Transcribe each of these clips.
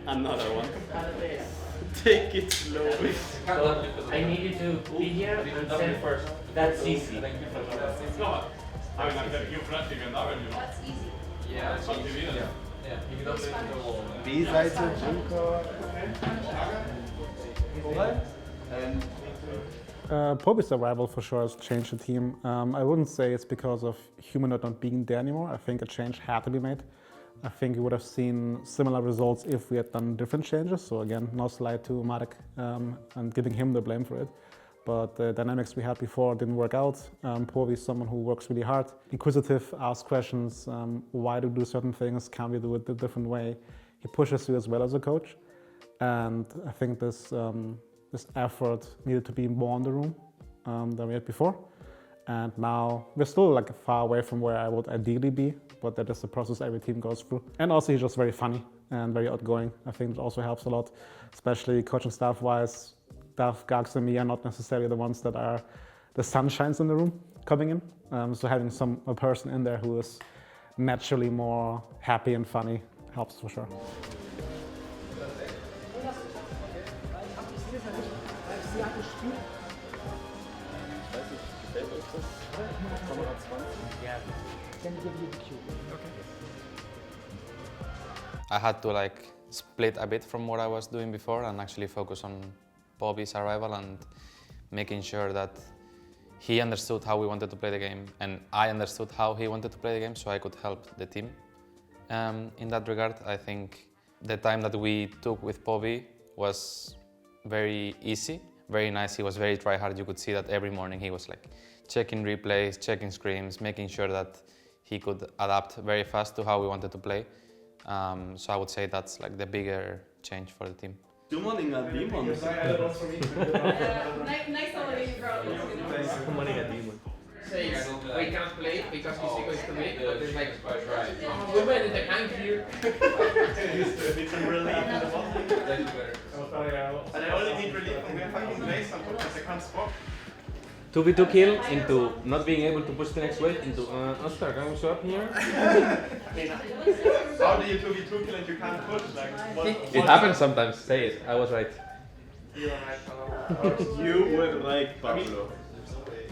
Another one. Take it slow. So I need you to be here and send first. That's easy. That's easy. Yeah, that's easy. B-Seite, Junker, and Poby's arrival for sure has changed the team. I wouldn't say it's because of Humanoid not being there anymore. I think a change had to be made. I think we would have seen similar results if we had done different changes. So again, no slide to Fnatic and giving him the blame for it. But the dynamics we had before didn't work out. Poby is someone who works really hard, inquisitive, asks questions, why do we do certain things, can we do it a different way? He pushes you as well as a coach. And I think this effort needed to be more in the room than we had before. And now we're still like far away from where I would ideally be, but that is the process every team goes through. And also he's just very funny and very outgoing. I think it also helps a lot, especially coaching staff-wise. Staff, Gags and me are not necessarily the ones that are the sunshines in the room coming in. So having a person in there who is naturally more happy and funny helps for sure. I had to split a bit from what I was doing before and actually focus on Poby's arrival and making sure that he understood how we wanted to play the game and I understood how he wanted to play the game so I could help the team. In that regard, I think the time that we took with Poby was very easy, very nice. He was very try-hard. You could see that every morning he was checking replays, checking scrims, making sure that he could adapt very fast to how we wanted to play. So I would say that's the bigger change for the team. Summoning a demon. Nice summoning, bro. Summoning a demon. Says we can't play because he's equal to me, but it's women in the camp here. It's a relief in the bottom. and I only need relief when we're fucking play something because I can't spot. 2v2 kill into not being able to push the next wave into Oscar, can we show up here? How do you 2v2 kill and you can't push? It happens sometimes, say it, I was right. You are right, Pablo. You were right, Pablo.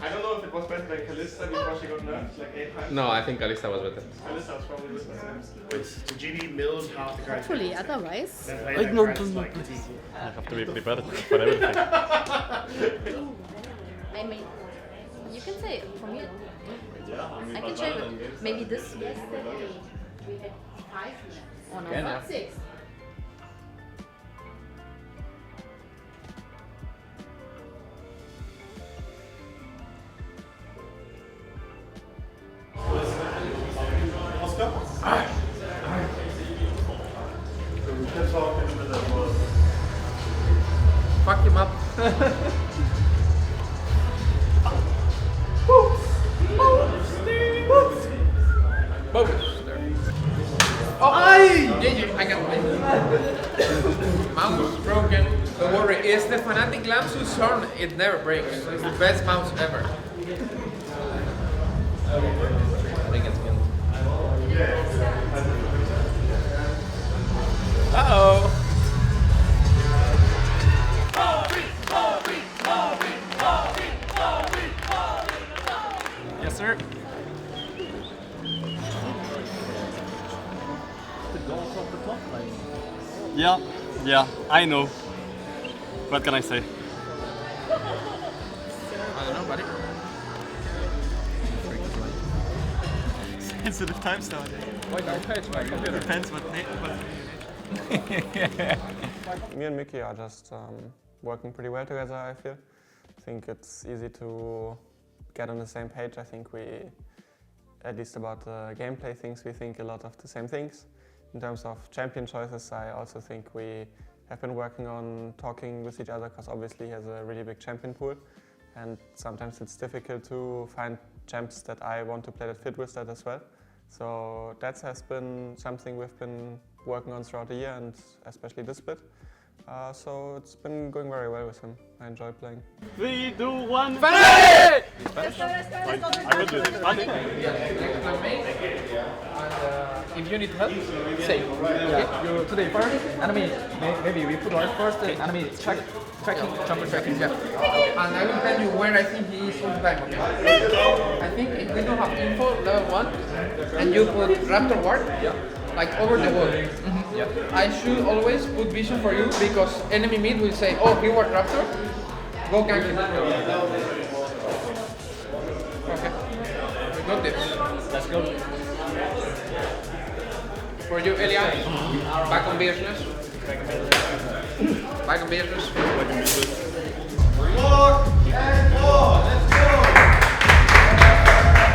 I don't know if it was better than Kalista before she got nerfed 8 times. No, I think Kalista was better. Kalista was probably better. Which GB milled half the cards. Hopefully, otherwise. I have to be prepared for everything. I mean, you can say it from you. Yeah, I can show you. Maybe this yesterday we had 5 or no, not 6. Oscar? We can talk in a minute about Fuck him up. I got my mouse broken. Don't worry, it's the Fnatic Lamsu's turn. It never breaks. It's the best mouse ever. Uh-oh. Yes, sir. Yeah, I know. What can I say? I don't know, buddy. Sensitive times nowadays. Depends what Me and Mickey are just working pretty well together, I feel. I think it's easy to get on the same page. I think we, at least about the gameplay things, we think a lot of the same things. In terms of champion choices, I also think we have been working on talking with each other because obviously he has a really big champion pool and sometimes it's difficult to find champs that I want to play that fit with that as well. So that has been something we've been working on throughout the year and especially this bit. So it's been going very well with him. I enjoy playing. 3, 2, 1. Fnatic! I will do this. If you need help, say. Okay? You today first, enemy. Maybe we put right first, enemy tracking, jumper tracking. Yeah. And I will tell you where I think he is all the time. Okay? I think if we don't have info level 1, and you put Raptor Ward, like over the wall, I should always put vision for you because enemy mid will say, oh, he ward Raptor, go gank him. Okay, we got this. Let's go. For you, Elian, back on business. Back on business.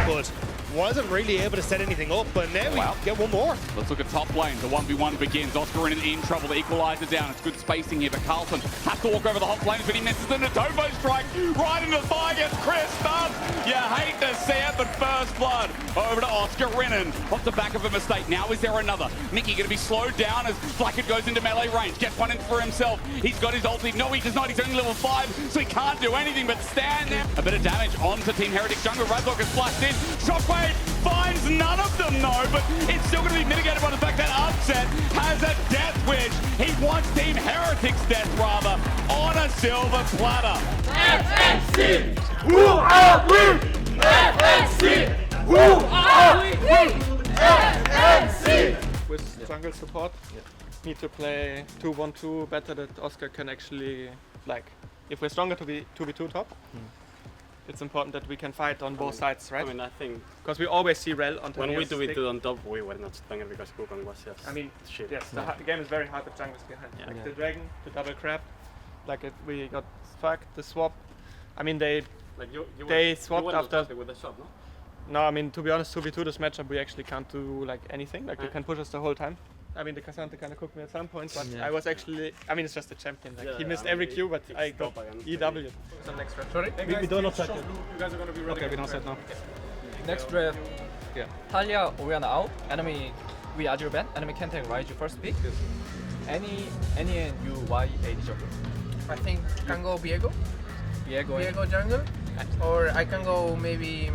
But wasn't really able to set anything up, but now we get one more. Let's look at top lane. The 1v1 begins. Oscar in trouble. The equalizer down. It's good spacing here, but Carlson has to walk over the hot flames, but he misses the Natovo strike right into the thigh. Gets Chris up. You hate to see it, but first blood over to Oscar Rinnan off the back of a mistake. Now is there another? Mickey going to be slowed down as Flackett goes into melee range. Gets one in for himself. He's got his ulti. No, he does not. He's only level 5, so he can't do anything but stand there. A bit of damage onto Team Heretics jungle. Radlock is flashed in. Shockwave finds none of them, no, but it's still going to be mitigated by the fact that Upset has a death wish. He wants Team Heretics' death, rather, on a silver platter. FNC! Who are we? FNC! Who are we? FNC! With jungle support, need to play 2-1-2 better that Oscar can actually, like, if we're stronger to be 2v2 top, it's important that we can fight on both sides, right? I mean, I think because we always see Rel on the when we do it on top, we were not stronger because Wukong was just. I mean, shit. yes, the game is very hard with jungles behind. Like the dragon, the double crab, we got fucked, the swap. I mean, they swapped after. With the shot, no? No, I mean, to be honest, 2v2 this matchup, we actually can't do like anything. Like they can push us the whole time. I mean, the Cassandra kind of cooked me at some point, but I was actually, I mean, it's just a champion. Like he missed every Q, but I got EW. So next draft. Sorry? We don't know set. You guys are going to be ready. Okay, we don't set now. Next draft. Talia, Oriana out. Enemy, we Azure ban. Enemy can take Raiju first pick. Any and you Y AD jungle. I think can go Viego Viego jungle, or I can go maybe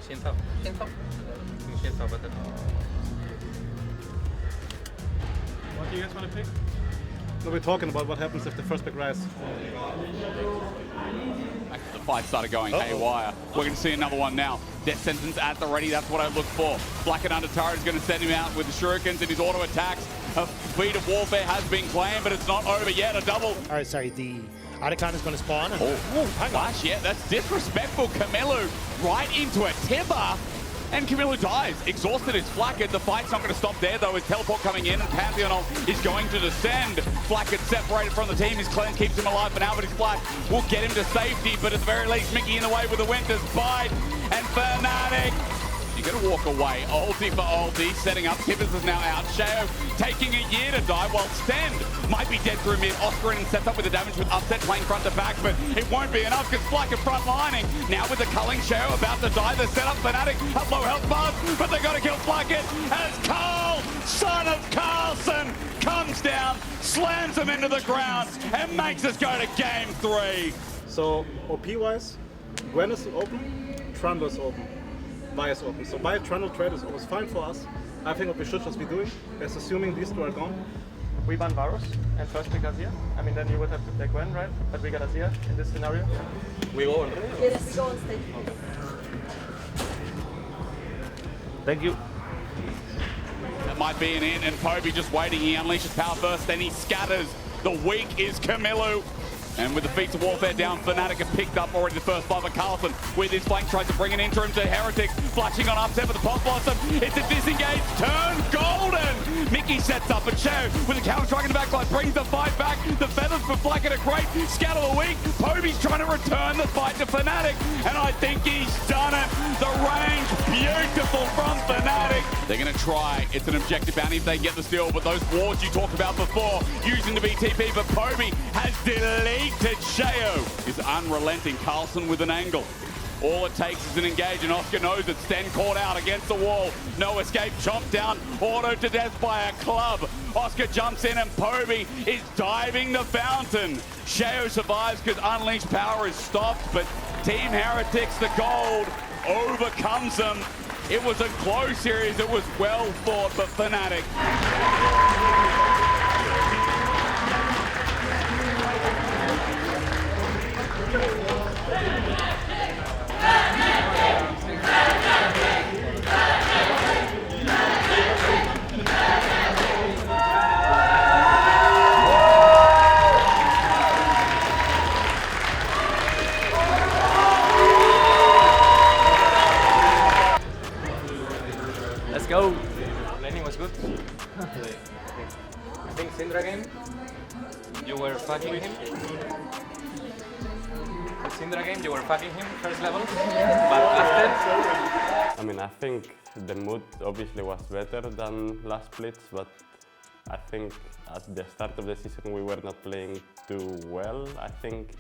Shinta. Shinta better. What do you guys want to pick? No, we're talking about what happens if the first pick rise. The fight started going haywire. We're going to see another one now. Death sentence at the ready. That's what I look for. Black and Undertara is going to send him out with the shurikens and his auto attacks. A feat of warfare has been claimed, but it's not over yet. A double. All right, sorry, the Otacon is going to spawn. Flash, yeah, that's disrespectful. Camilo right into a Tibber. And Camilo dies, exhausted. It's Flackett. The fight's not going to stop there, though, as teleport coming in, and Pantheon is going to descend. Flackett separated from the team. His cleanse keeps him alive for now, but his flash will get him to safety. But at the very least, Mickey in the way with the Winter's Bite. And Fnatic, you're going to walk away. Ulti for ulti, setting up. Tibbers is now out. Shao taking a year to die, while Stend might be dead through mid. Oscar and sets up with the damage with Upset playing front to back, but it won't be enough because Flackett front lining. Now with the culling, Shao about to die. The setup, Fnatic have low health bars, but they got to kill Flackett as Carl, son of Carlson, comes down, slams him into the ground, and makes us go to game 3. So OP-wise, Gwen is open, Trundle is open, Vi is open. So Vi Trundle trade is always fine for us. I think what we should just be doing is assuming these two are gone. We ban Varus and first pick Azir. I mean, then you would have to take Gwen, right? But we got Azir in this scenario. We go on. Yes, we go on stage. Thank you. That might be an in, and Poby just waiting. He unleashes power first, then he scatters. The weak is Camilo. And with the feats of warfare down, Fnatic have picked up already the first five of Carlson. With his flank, tries to bring an interim to Heretics. Flashing on Upset with the Pop Blossom. It's a disengage, turn golden! Mickey sets up a Shao with a counter strike in the backline, brings the fight back. The feathers for Flackett are great. Scatter the weak. Poby's trying to return the fight to Fnatic. And I think he's done it. The range, beautiful from Fnatic. They're going to try. It's an objective bounty if they get the steal, but those wards you talked about before, using the BTP, but Poby has deleted Shao. Is unrelenting. Carlson with an angle. All it takes is an engage, and Oscar knows it. Sten caught out against the wall. No escape, chomped down, auto to death by a club. Oscar jumps in and Poby is diving the fountain. Sheo survives because Unleashed Power is stopped, but Team Heretics, the gold, overcomes them. It was a close series. It was well fought, but Fnatic. Let's go. Laning was good. I think Syndra game, you were fucking him. The Syndra game, you were fucking him first level, but after... I mean, I think the mood obviously was better than last splits, but I think at the start of the season we were not playing too well. I think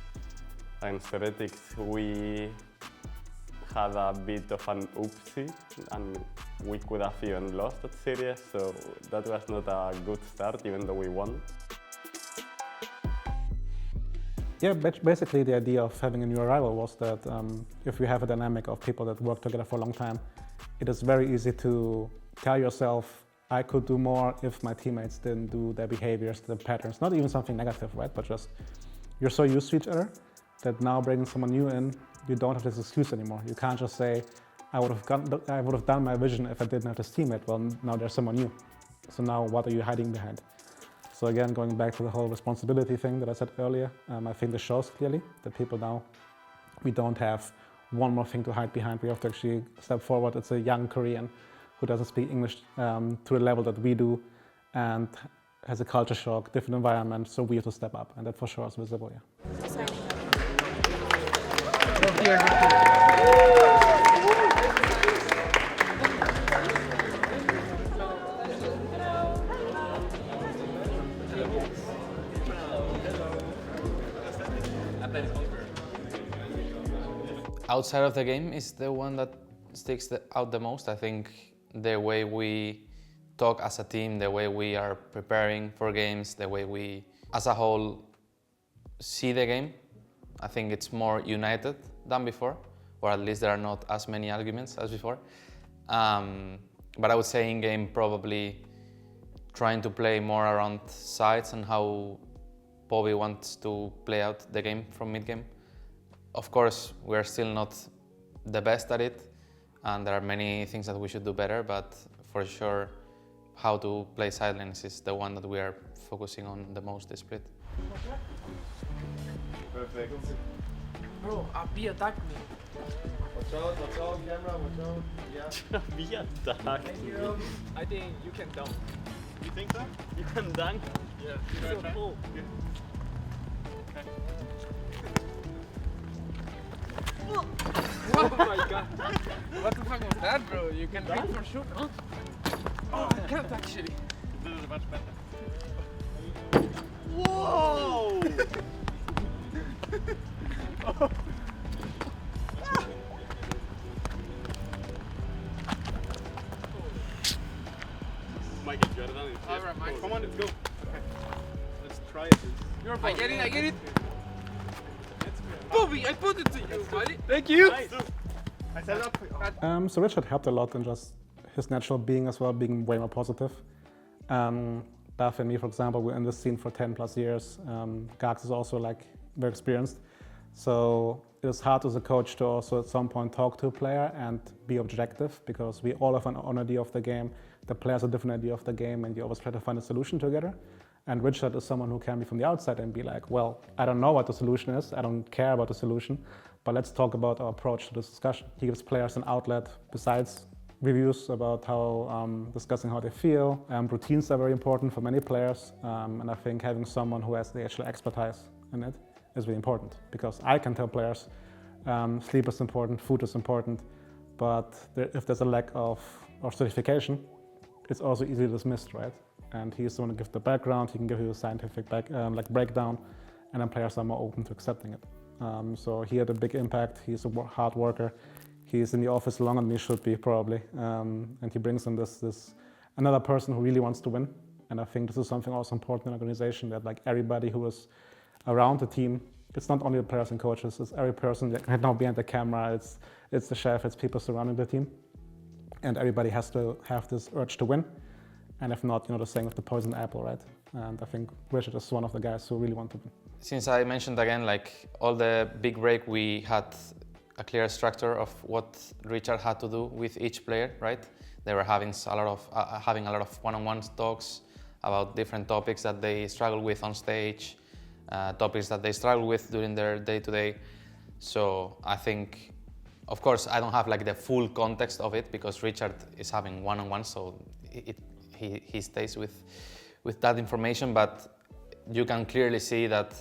against Heretics we had a bit of an oopsie and we could have even lost that series, so that was not a good start even though we won. Yeah, basically the idea of having a new arrival was that if you have a dynamic of people that work together for a long time, it is very easy to tell yourself, I could do more if my teammates didn't do their behaviors, their patterns, not even something negative, right? But just, you're so used to each other that now bringing someone new in, you don't have this excuse anymore. You can't just say, I would have done my vision if I didn't have this teammate. Well, now there's someone new. So now what are you hiding behind? So again, going back to the whole responsibility thing that I said earlier, I think this shows clearly that people now, we don't have one more thing to hide behind. We have to actually step forward. It's a young Korean who doesn't speak English to the level that we do and has a culture shock, different environment, so we have to step up, and that for sure is visible, yeah. Outside of the game is the one that sticks out the most. I think the way we talk as a team, the way we are preparing for games, the way we, as a whole, see the game. I think it's more united than before, or at least there are not as many arguments as before. But I would say in game probably trying to play more around sides and how Poby wants to play out the game from mid-game. Of course, we're still not the best at it, and there are many things that we should do better, but for sure, how to play side lanes is the one that we are focusing on the most this split. Perfect. Bro, B attack me. Watch out, camera, watch out. Yeah. B attack. I think you can dunk. You think so? You can dunk? Yeah. Should I try? Cool. Okay. Oh my god. What the fuck was that, bro? You can dunk for sure. Huh? Oh, I can't actually. This is much better. Whoa! Mike, you better than it. Alright, Mike. Come on, let's go. Okay. Let's try it. I get it. Poby, I put it to you, buddy. Thank you. Nice. I set it up. So Richard helped a lot in just his natural being as well, being way more positive. Buff and me, for example, we're in this scene for 10 plus years. Gax is also like very experienced. So it is hard as a coach to also at some point talk to a player and be objective, because we all have an own idea of the game. The players have a different idea of the game, and you always try to find a solution together. And Richard is someone who can be from the outside and be like, well, I don't know what the solution is. I don't care about the solution, but let's talk about our approach to this discussion. He gives players an outlet besides reviews about how, discussing how they feel. Routines are very important for many players. And I think having someone who has the actual expertise in it is really important, because I can tell players sleep is important, food is important, but if there's a lack of certification, it's also easily dismissed, right? And he's the one to give the background, he can give you a scientific breakdown, and then players are more open to accepting it. So he had a big impact. He's a hard worker. He's in the office longer than he should be, probably. And he brings in this another person who really wants to win. And I think this is something also important in an organization, that like everybody who is around the team, it's not only the players and coaches, it's every person that can now behind the camera, it's the chef, it's people surrounding the team. And everybody has to have this urge to win. And if not, the saying with the poisoned apple, right? And I think Richard is one of the guys who really want to win. Since I mentioned again, like all the big break, we had a clear structure of what Richard had to do with each player, right? They were having a lot of one-on-one talks about different topics that they struggle with on stage, topics that they struggle with during their day-to-day. So I think, of course, I don't have like the full context of it because Richard is having one-on-one, so he stays with that information, but you can clearly see that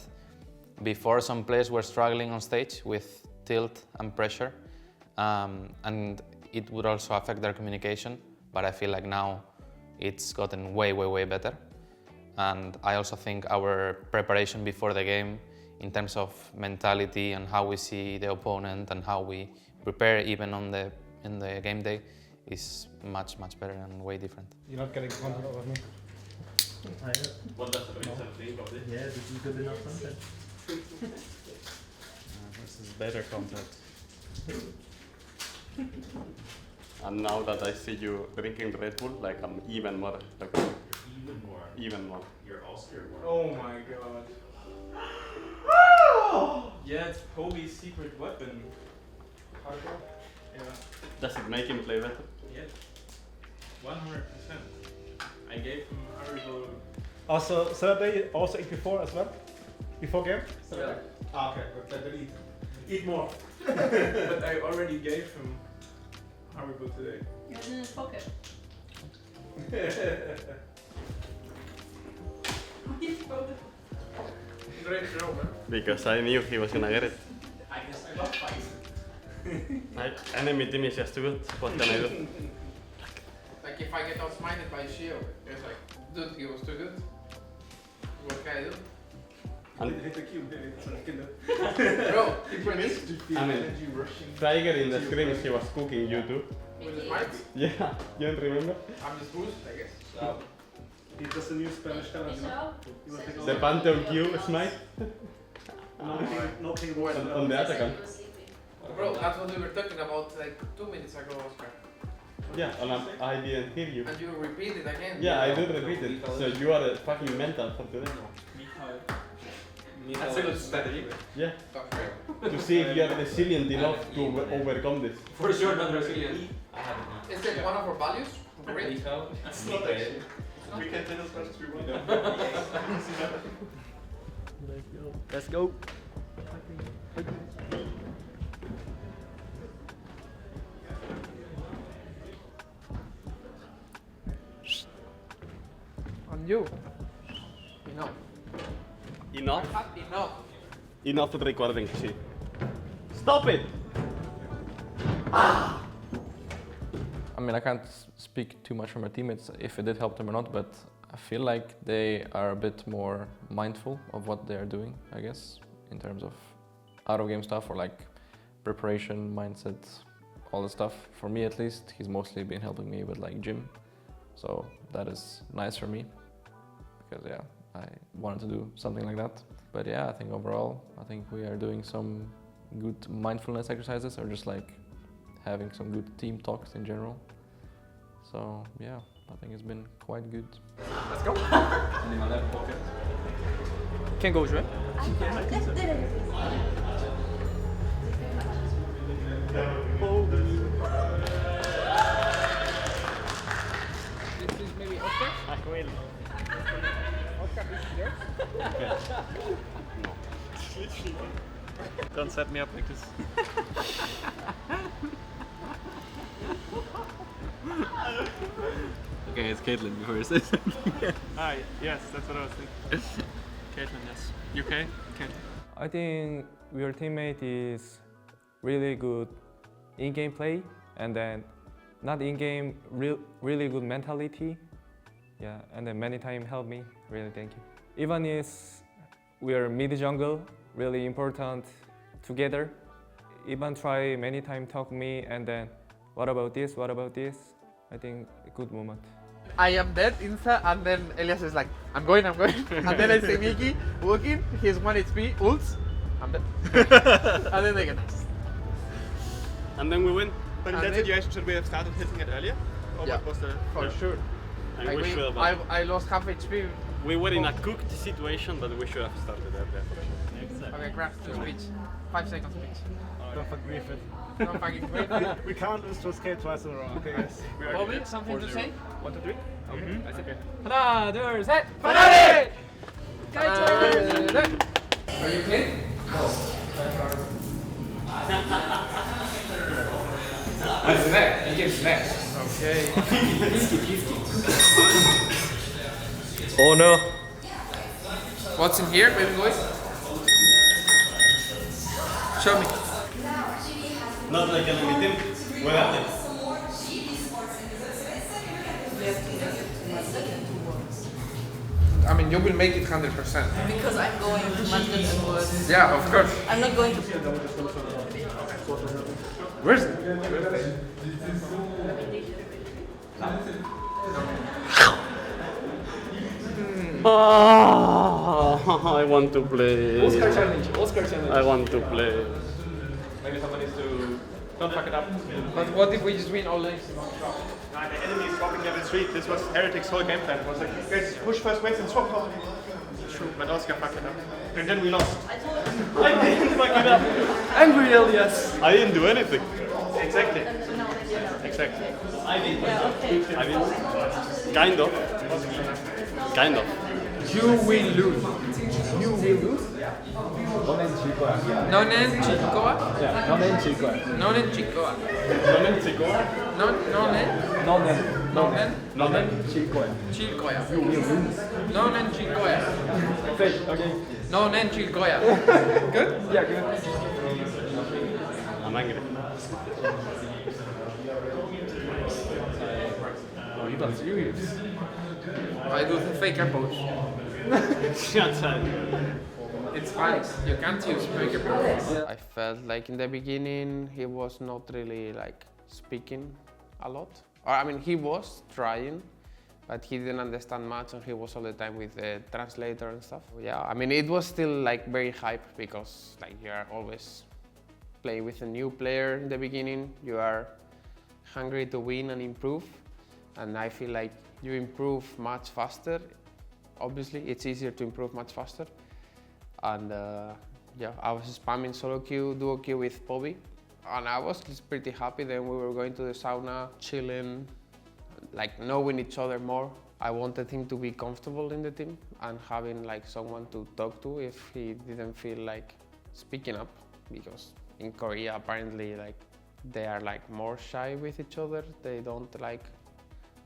before some players were struggling on stage with tilt and pressure, and it would also affect their communication, but I feel like now it's gotten way, way, way better. And I also think our preparation before the game in terms of mentality and how we see the opponent and how we prepare even in the game day is much, much better and way different. You're not getting content over me. What does Richard think of this? Yeah, this is good enough content. This is better content. And now that I see you drinking Red Bull, like I'm even more. Like, even more. You're Austrian. Oh my god. Yeah, it's Poby's secret weapon. Hardcore? Yeah. Does it make him play better? Yeah. 100%. I gave him horrible. Also, Saturday, also eat before as well? Before game? Yeah. Ah, okay, but then eat more. But I already gave him horrible today. It was in his pocket. Great show, man. Because I knew he was gonna get it. I guess I love fights. My enemy team is just too good. What can I do? Like if I get outsmited by Shield, it's like, dude, he was too good. What can I do? Hit the cube, Bro, he missed. I mean, Tiger in the scrims, he was cooking you too. With the smites? Yeah, you don't remember? I'm just boosted, I guess. He does a new Spanish talent. The Pantheon Q smite? Nothing on the attack. Bro, that's what we were talking about like 2 minutes ago, Oscar. Yeah, and I didn't hear you. And you repeat it again. Yeah, I did repeat it. So you are fucking mental for today. That's a good strategy. Yeah. To see if you are resilient enough to overcome this. For sure, not resilient. Is it one of our values? Great. It's not actually. We can tell as much as we want. Let's go. On you. Enough. Enough? Enough. Enough with recording shit. Stop it! I mean, I can't speak too much for my teammates if it did help them or not, but I feel like they are a bit more mindful of what they're doing, I guess, in terms of out-of-game stuff or like preparation, mindset, all the stuff. For me at least, he's mostly been helping me with like gym, so that is nice for me because yeah, I wanted to do something like that. But yeah, I think overall, I think we are doing some good mindfulness exercises or just like having some good team talks in general. So yeah, I think it's been quite good. Let's go. And in my left pocket. Can go, right? This is maybe Oscar? Oscar, this is yours? Don't set me up like this. Okay, it's Caitlin before you say something. Yes, that's what I was thinking. Caitlin, yes. You okay? Caitlin. I think your teammate is really good in-game play, and then not in-game, really good mentality. Yeah, and then many times help me. Really, thank you. Even if we are mid jungle, really important together. Even try many times talk to me and then what about this, what about this? I think a good moment. I am dead insta, and then Elias is like, I'm going. And then I say Mickey, looking, he's 1 HP, ults, I'm dead. And then they get next. And then we win. But in And that then- situation, should we have started hitting it earlier? Or Yeah, what was the... for sure. And Like we we- should have... I lost half HP. We were in a cooked situation, but we should have started earlier. Okay, grab two speech. 5 seconds speech. Don't forget it. Don't fucking grief it. We can't lose to skate twice in a row, okay guys? Bobby, something to say? 1, 2, 3? Okay, that's okay. Ha나, 둘, 셋! Fnatic! Fnatic! Are you clean? Snack, you give snack. Okay. Oh no. What's in here, baby boy? Show me. Not like enemy team. Where are they? I mean, you will make it 100%. Because I'm going to London and work. Yeah, of course. I'm not going to. Where's it? Oh, I want to play. Oscar challenge. Oscar challenge. I want to play. Maybe someone needs to... Don't fuck it up. But what if we just win all lanes? Nah, the enemy is swapping level 3. This was Heretics' whole game plan. It was like, guys, push first waves and swap top. True, but Oscar fucked it up. And then we lost. I didn't fuck it up. Angry Elias. I didn't do anything. Exactly. Exactly. I did. I mean, kind of. Kind of. You will lose. You will lose? Nonen Chicoa. Nonen Chicoa? Yeah, Nonen Chicoa. Nonen Chicoa. Nonen Chicoa? Nonen? Nonen. Nonen Chicoa. Chicoa. You will lose. Nonen Chicoa. Okay. Nonen Chicoa. Good? Yeah, good. I'm angry. Oh, you got serious. I do the faker pose. Shut up. It's fine. You can't use faker pose. I felt like in the beginning he was not really like speaking a lot. Or I mean he was trying, but he didn't understand much and he was all the time with the translator and stuff. Yeah, I mean it was still like very hype because like you are always playing with a new player in the beginning. You are hungry to win and improve, and I feel like you improve much faster. Obviously, it's easier to improve much faster. And yeah, I was spamming solo queue, duo queue with Bobby, and I was just pretty happy. Then we were going to the sauna, chilling, like knowing each other more. I wanted him to be comfortable in the team and having like someone to talk to if he didn't feel like speaking up, because in Korea apparently like they are like more shy with each other. They don't like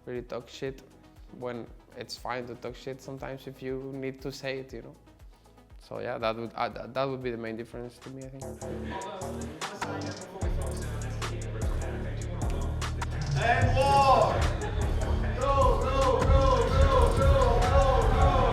really talk shit when it's fine to talk shit sometimes if you need to say it, you know. So yeah, that would be the main difference to me, I think. And war! Go, go, go, go, go, go, go,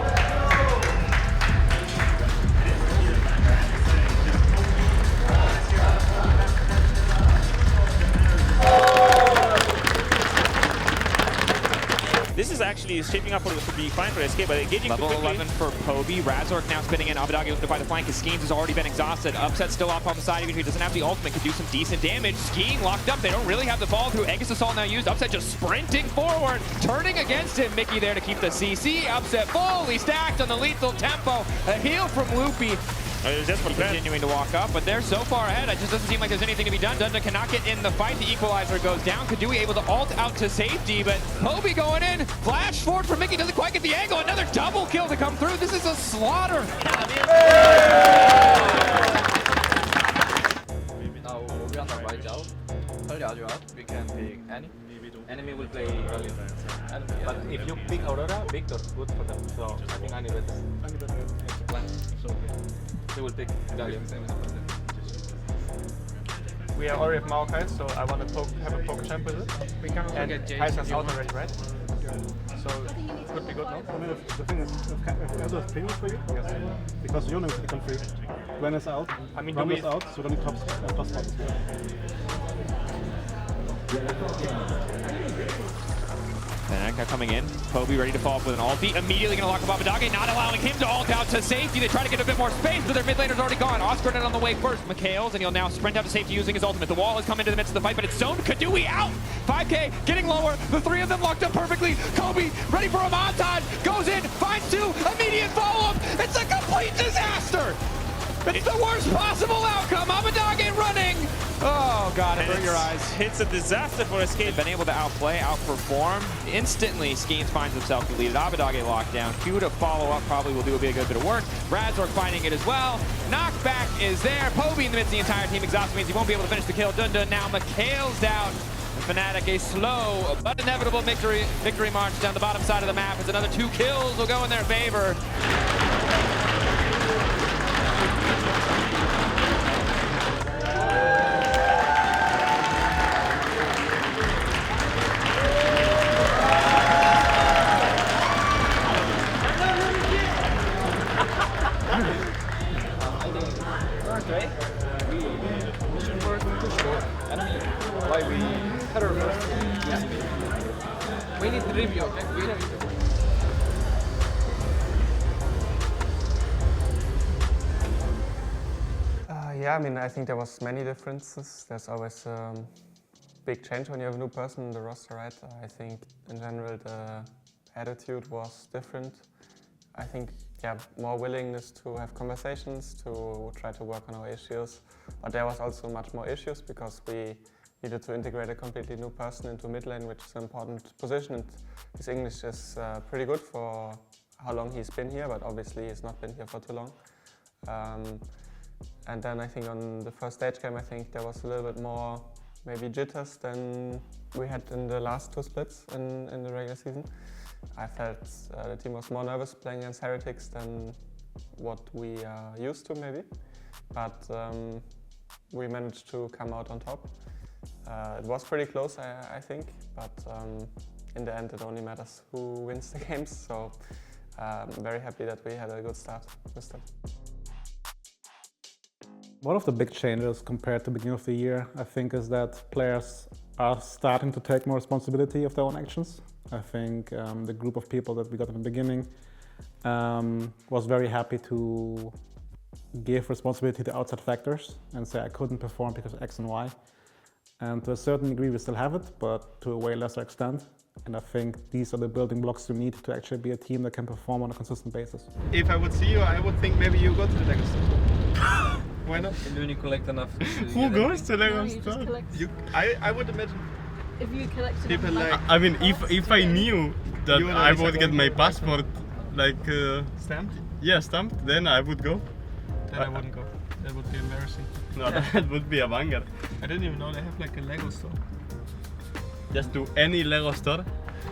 This is actually shaping up to be fine for SK, but engaging Level too quickly. 11 for Poby. Razork now spinning in. Abadagi looking to buy the flank. His Schemes has already been exhausted. Upset still off on the side, even if he doesn't have the ultimate, could do some decent damage. Skiing locked up. They don't really have the follow through. Aegis Assault now used. Upset just sprinting forward, turning against him. Mickey there to keep the CC. Upset fully stacked on the lethal tempo. A heal from Loopy. Continuing to walk up, but they're so far ahead, it just doesn't seem like there's anything to be done. Dunda cannot get in the fight. The equalizer goes down. Kadui able to ult out to safety, but Poby going in. Flash forward for Mickey, doesn't quite get the angle. Another double kill to come through. This is a slaughter. Now we are not right out. Early are you out? We can pick any. Enemy will play early. But if you pick Aurora, Victor, good for them. So I think Annie better. He will pick Gallium. We are already at Maokai, so I want to have a poke champ with it. We can also and get Jace Kaiser's if you out want. already, right? So it could be good, no? I mean, the thing is, if Ezra is premium for you, yes. Because you know you can free. Ren is out. I mean, Ren is out, so then it top spot. Fnatic coming in. Poby ready to follow up with an ulti. Immediately going to lock up Abbedagge, not allowing him to ult out to safety. They try to get a bit more space, but their mid laner's already gone. Oscar on the way first. MKOI, and he'll now sprint out to safety using his ultimate. The wall has come into the midst of the fight, but it's zoned. Kadui out. 5K getting lower. The three of them locked up perfectly. Kobe ready for a montage. Goes in, finds two. Immediate follow-up. It's a complete disaster. It's the worst possible outcome. Abbedagge running. Oh, God, it hurt your eyes. It's a disaster for Escape. Been able to outplay, outperform. Instantly, Skeens finds himself deleted. Abbedagge locked down. Q to follow up probably will do a good bit of work. Razork finding it as well. Knockback is there. Poby in the midst of the entire team. Exhaust means he won't be able to finish the kill. Dun now. Mikhail's down. And Fnatic a slow but inevitable victory march down the bottom side of the map as another 2 kills will go in their favor. We need the review, okay? We need a review. Yeah, I mean, I think there was many differences. There's always big change when you have a new person in the roster, right? I think in general the attitude was different. I think, yeah, more willingness to have conversations, to try to work on our issues. But there was also much more issues because we needed to integrate a completely new person into mid lane, which is an important position. And his English is pretty good for how long he's been here, but obviously he's not been here for too long. And then I think on the first stage game, I think there was a little bit more maybe jitters than we had in the last 2 splits in the regular season. I felt the team was more nervous playing against Heretics than what we are used to maybe, but we managed to come out on top. It was pretty close, I think, but in the end it only matters who wins the games, so I'm very happy that we had a good start with that. One of the big changes compared to the beginning of the year, I think, is that players are starting to take more responsibility of their own actions. I think the group of people that we got in the beginning was very happy to give responsibility to outside factors and say I couldn't perform because of X and Y. And to a certain degree we still have it, but to a way lesser extent. And I think these are the building blocks you need to actually be a team that can perform on a consistent basis. If I would see you, I would think maybe you go to the Lego store. Why not? And when you collect enough. Who goes to Lego store? I would imagine. If you collected people like. I mean, if I knew that I would get my passport like stamped? Yeah, stamped, then I would go. Then I wouldn't go. That would be embarrassing. No, that would be a banger. I didn't even know they have like a Lego store. Just to any Lego store?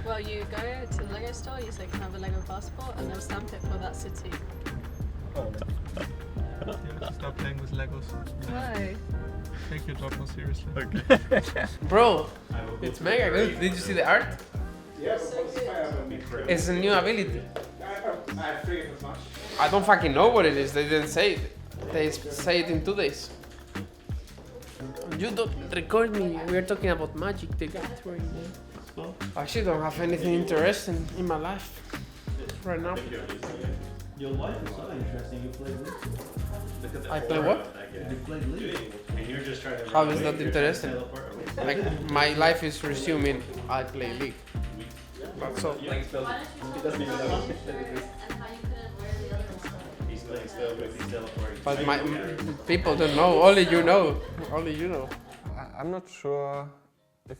Well, you go to the Lego store, you say, can I have a Lego passport, and they'll stamp it for that city. Stop playing with Legos. Why? Take your job more seriously. Okay. Bro, it's mega good. Did you see the art? Yes, It's a new ability. I figured as much. I don't fucking know what it is. They didn't say it. They say it in 2 days. You don't record me. We're talking about Magic the Gathering. I actually don't have anything interesting in my life right now. Your life is so interesting. You played League. I play what? You played League. And you're just trying to. How is that interesting? Like, my life is resuming I play League. That's all. He doesn't even know. He's playing still, but he's teleporting. But my people don't know. Only you know. Only you know. I'm not sure if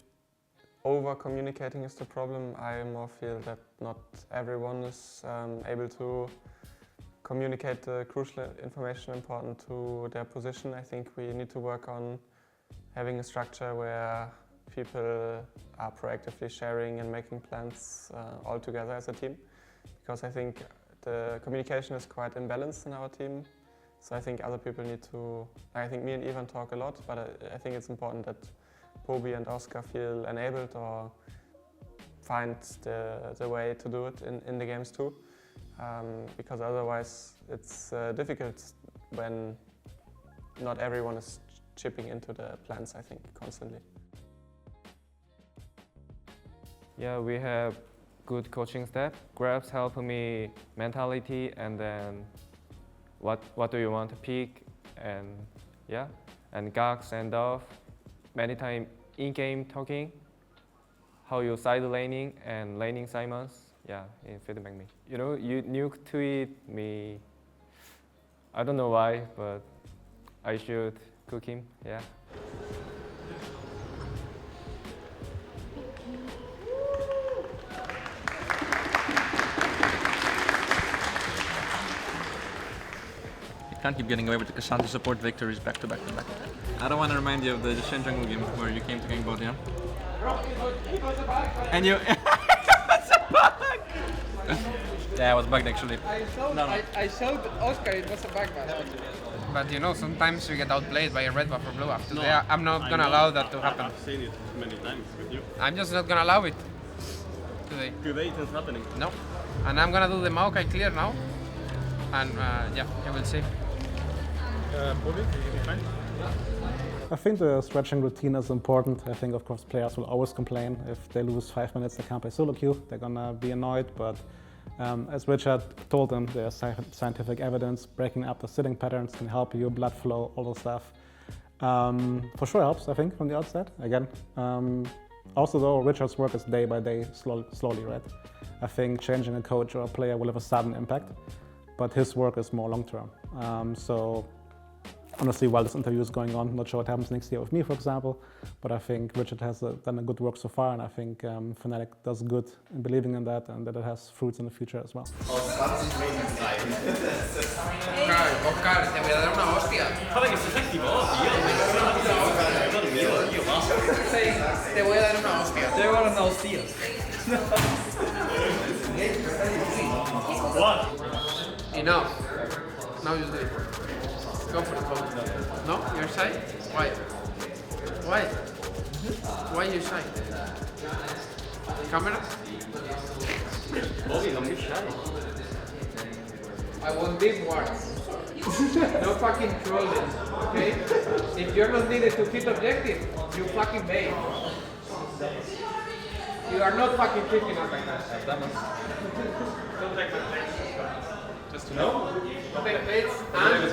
over-communicating is the problem. I more feel that not everyone is able to communicate the crucial information important to their position. I think we need to work on having a structure where people are proactively sharing and making plans all together as a team. Because I think the communication is quite imbalanced in our team. So I think other people need to, I think me and Ivan talk a lot, but I think it's important that Poby and Oscar feel enabled or find the way to do it in the games too. Because otherwise it's difficult when not everyone is chipping into the plans, I think, constantly. Yeah, we have good coaching staff. Grabs help me mentality, and then what do you want to pick, and yeah, and Gax and Dove, many time in-game talking, how you side laning and laning Simons, yeah, it feedback me. You know, you nuke tweet me, I don't know why, but I should cook him, yeah. You can't keep getting away with the Cassandra support victories back to back to back. I don't want to remind you of the Shen Jungle game where you came to gank bot, yeah? And you... Yeah, it was bugged actually. I showed Oscar it was a bug, but you know, sometimes you get outplayed by a red buff or blue buff. Today I'm not gonna allow that to happen. I've seen it many times with you. I'm just not gonna allow it today. Today it is happening. No. And I'm gonna do the Maokai clear now. And yeah, you will see. Bobby, you be fine? I think the stretching routine is important. I think, of course, players will always complain. If they lose 5 minutes, they can't play solo queue. They're gonna be annoyed, but as Richard told them, there's scientific evidence. Breaking up the sitting patterns can help you, blood flow, all the stuff. For sure helps, I think, from the outset. Again, also though, Richard's work is day by day, slowly, right? I think changing a coach or a player will have a sudden impact, but his work is more long-term. So honestly, while this interview is going on, not sure what happens next year with me, for example, but I think Richard has done a good work so far, and I think Fnatic does good in believing in that, and that it has fruits in the future as well. Oscar, te voy a dar una hostia. Joder, que estás activado, Te voy a dar una hostia. Te voy a dar una hostia. What? Enough. Now you do it. Go for the ball. No? You're shy? Why? Why? Why you shy? Camera? Bobby, don't be shy. I want big words. No fucking trolling, okay? If you're not needed to hit objective, you fucking bait. You are not fucking kicking us like that. Don't take my place. Just to know. Okay, baits and...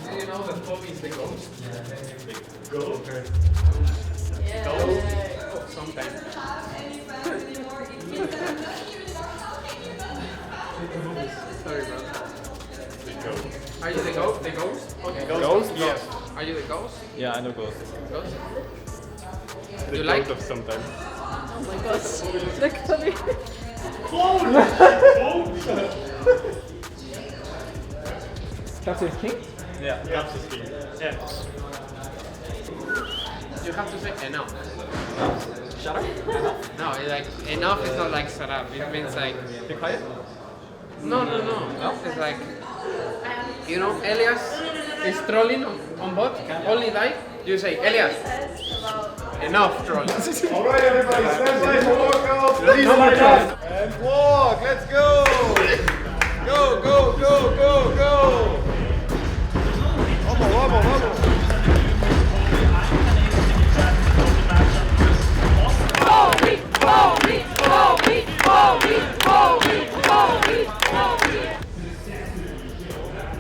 Do you know that Bobby is the ghost? The ghost? Yeah. Oh, sometimes. Sorry, bro. Are you the ghost? The ghost? Okay. Ghost? Yes. Are you the ghost? Yeah, I know ghost. Ghost? The You like? of sometimes. Oh my gosh. Look at me. Caps is king? Yeah, Caps is king. Yeah. You have to say enough. Shut up? No, it's like enough is not like shut up. It means like Be quiet? no. It's like, you know, Elias is trolling on bot. Only die. You say Elias. Enough trolling. Alright everybody, stand by for walkout. Please and walk, let's go! Go, go, go, go, go! Vamos, vamos, vamos!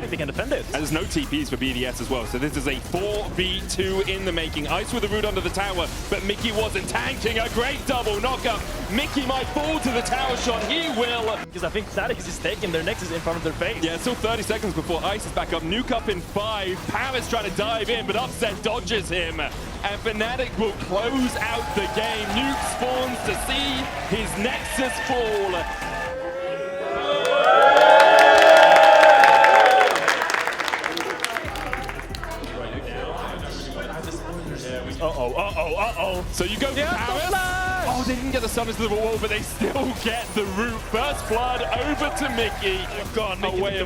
They can defend it. And there's no TPs for BDS as well, so this is a 4v2 in the making. Ice with the root under the tower, but Mickey wasn't tanking. A great double knockup. Mickey might fall to the tower shot. He will. Because I think Fnatic is taking their nexus in front of their face. Yeah, still 30 seconds before Ice is back up. Nuke up in 5. Power's trying to dive in, but Upset dodges him. And Fnatic will close out the game. Nuke spawns to see his nexus fall. So you go for Paris. Oh, they didn't get the summons to the wall, but they still get the root. First blood over to Mickey. Away.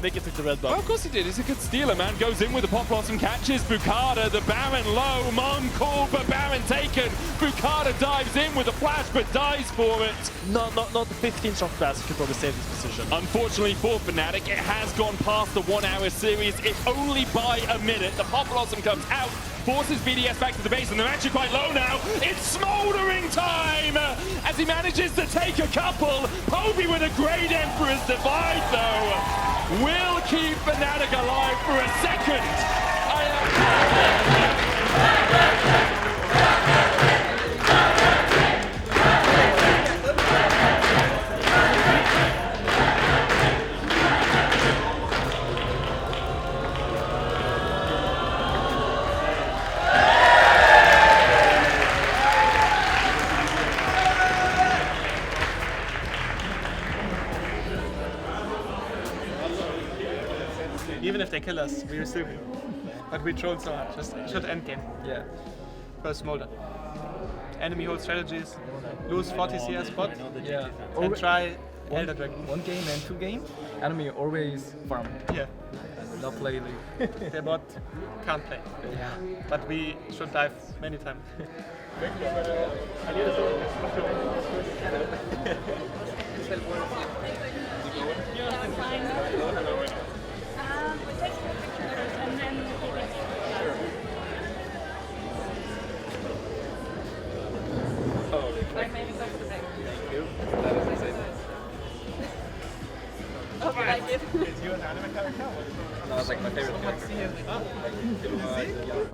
Mickey took the red buff. Well, of course he did. He's a good stealer, man. Goes in with the Pop Blossom, catches Bukada. The Baron low. Mon called, but Baron taken. Bukada dives in with a flash, but dies for it. Not the 15-shot flash could probably save this position. Unfortunately for Fnatic, it has gone past the 1 hour series. It's only by a minute. The Pop Blossom comes out, forces BDS back to the base, and they're actually quite low now. It's smoldering time as he manages to take a couple. Poby with a great Emperor's Divide, though, will keep Fnatic alive for a second. Even if they kill us, we will still win. But we trolled so hard. Just should end game. Yeah. First smolder. Enemy hold strategies, lose 40 CS spot, Yeah. and try Elder Dragon. One game and 2 games, enemy always farm. Yeah. And not play like. Their bot can't play. Yeah. But we should dive many times.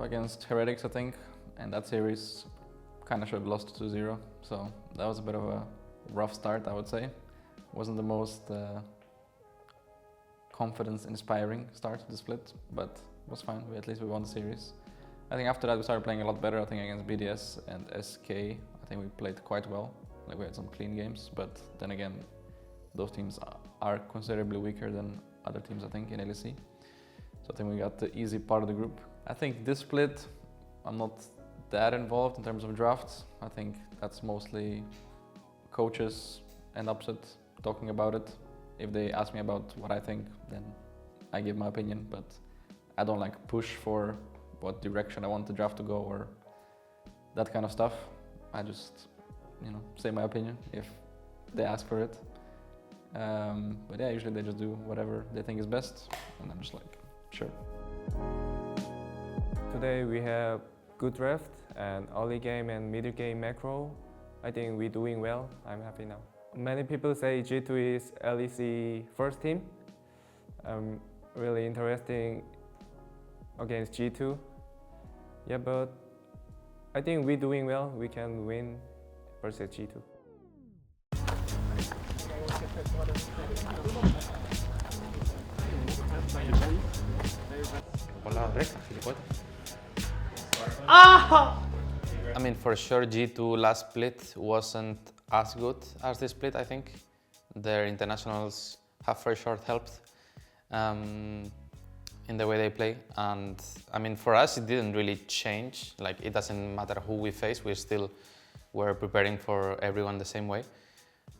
Against Heretics, I think, and that series kind of should have lost 2-0. So that was a bit of a rough start, I would say. Wasn't the most confidence-inspiring start to the split, but it was fine. At least we won the series. I think after that we started playing a lot better. I think against BDS and SK, I think we played quite well. Like we had some clean games, but then again, those teams are considerably weaker than other teams, I think, in LEC. So I think we got the easy part of the group. I think this split, I'm not that involved in terms of drafts. I think that's mostly coaches and Upset talking about it. If they ask me about what I think, then I give my opinion, but I don't like push for what direction I want the draft to go or that kind of stuff. I just, you know, say my opinion if they ask for it. But yeah, usually they just do whatever they think is best, and I'm just like, sure. Today we have good draft and early game and middle game macro. I think we're doing well. I'm happy now. Many people say G2 is LEC first team. I'm really interesting against G2. Yeah, but I think we're doing well. We can win versus G2. I mean, for sure, G2 last split wasn't as good as this split, I think. Their internationals have for sure helped in the way they play. And I mean, for us, it didn't really change. Like, it doesn't matter who we face, we still were preparing for everyone the same way.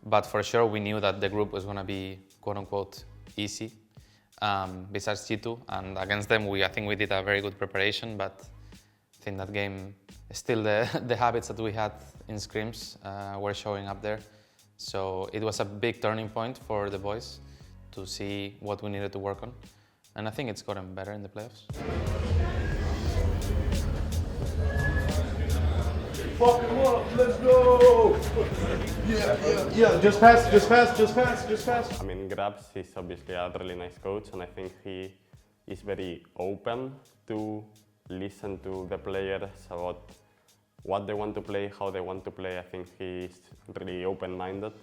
But for sure, we knew that the group was going to be, quote-unquote, easy, besides G2. And against them, I think we did a very good preparation, but I think that game, still the habits that we had in scrims were showing up there. So it was a big turning point for the boys to see what we needed to work on. And I think it's gotten better in the playoffs. Fuck him up, let's go! Yeah, just pass. I mean, Grabs is obviously a really nice coach, and I think he is very open to listen to the players about what they want to play, how they want to play. I think he is really open-minded,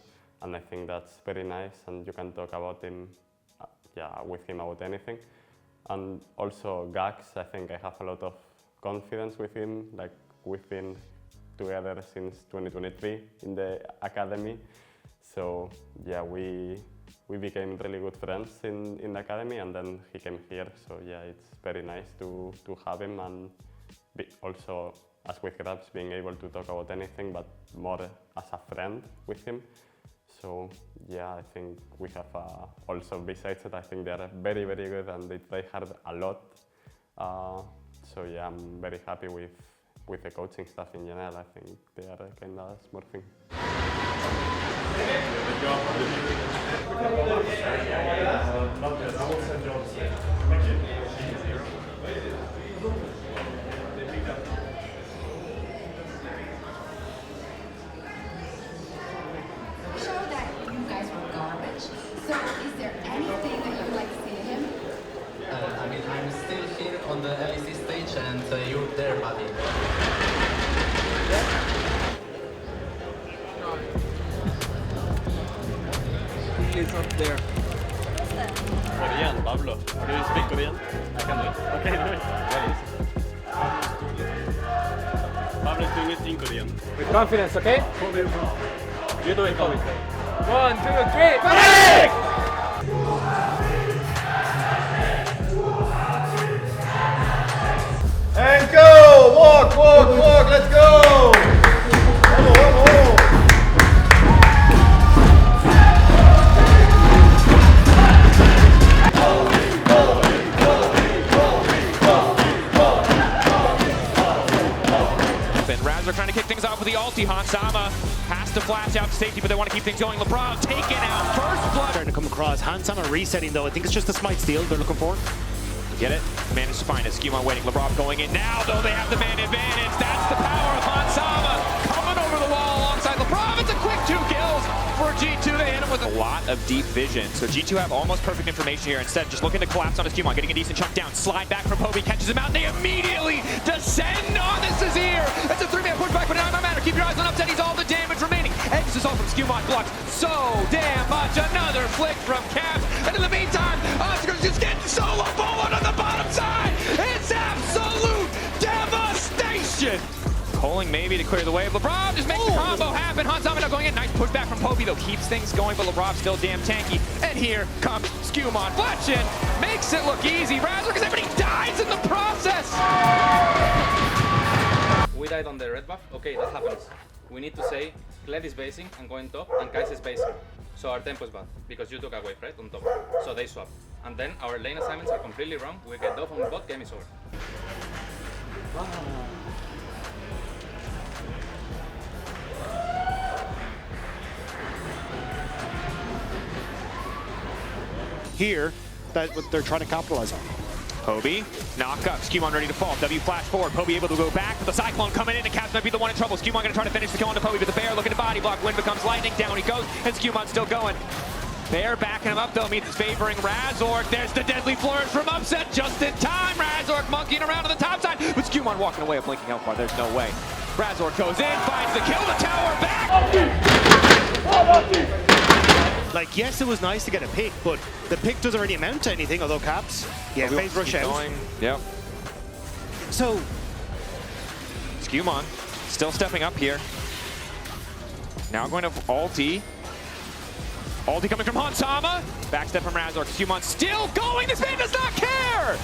and I think that's very nice, and you can talk about him, with him about anything. And also Gax, I think I have a lot of confidence with him. Like, we've been together since 2023 in the academy. So yeah, we became really good friends in the academy, and then he came here. So yeah, it's very nice to have him, and also, as with Grabs, being able to talk about anything, but more as a friend with him. So yeah, I think we have also, besides it, I think they are very, very good and they try hard a lot. So yeah, I'm very happy with the coaching staff in general. I think they are kind of smart thing. So, is there anything that you would like to say to him? I mean, I'm still here on the LEC stage and you're there, buddy. He's up there. Korean, Pablo. Do you speak Korean? I can do it. Okay, do it. Very easy. Pablo is doing it in Korean. With confidence, okay? You do it, Pablo. 1, 2, 3, Fnatic! And go! Walk, walk, walk, let's go! Vamos, vamos, vamos! Razor trying to kick things off with the ulti. Hansama has to flash out to safety, but they want to keep things going. LeBron taken out. First blood. Starting to come across. Hansama resetting though. I think it's just the smite steal they're looking for. Get it? Managed to find it. Skuma waiting. LeBron going in now, though they have the man advantage. That's the power of Hansama coming over the wall alongside LeBron. It's a quick 2 kills for G2. They hit him with a lot of deep vision. So G2 have almost perfect information here. Instead, just looking to collapse on his Skuma, getting a decent chunk down. Slide back from Poby, catches him out, and they immediately descend on this Azir. It's a 3-man pushback, but it doesn't matter. Keep your eyes on Upset. He's all the damage remaining. Exit all from Skuma blocks so damn much. Another flick from Caps. And in the meantime, Oscar's just getting solo bullet on the bottom side. It's absolute devastation. Calling maybe to clear the way. LeBron just makes the combo happen. Hansama now going in. Nice pushback from Poby, though. Keeps things going, but LeBron still damn tanky. And here comes Skuma. Fletchin makes it look easy. Razor, because everybody dies in the process. We died on the red buff. Okay, that happens. We need to say Kled is basing and going top, and Kais is basing. So our tempo is bad, because you took a wave, right, on top. So they swap. And then our lane assignments are completely wrong. We get off on the bot, game is over. Here, that's what they're trying to capitalize on. Poby, knock up, Skewmon ready to fall, W flash forward, Poby able to go back, but the Cyclone coming in and Caps might be the one in trouble. Skewmon gonna try to finish the kill on the Poby, but the Bear looking to body block, Wind becomes lightning, down he goes, and Skewmon's still going. Bear backing him up though, means it's favoring Razork. There's the deadly flourish from Upset just in time. Razork monkeying around on the top side, but Skewmon walking away, a blinking health bar, there's no way. Razork goes in, finds the kill, the tower back! Like, yes, it was nice to get a pick, but the pick doesn't really amount to anything, although Caps, yeah, phase rush out. Yep. So, Skewmon still stepping up here. Now going to ulti. Ulti coming from Hansama. Backstep from Razork. Skewmon still going. This man does not care.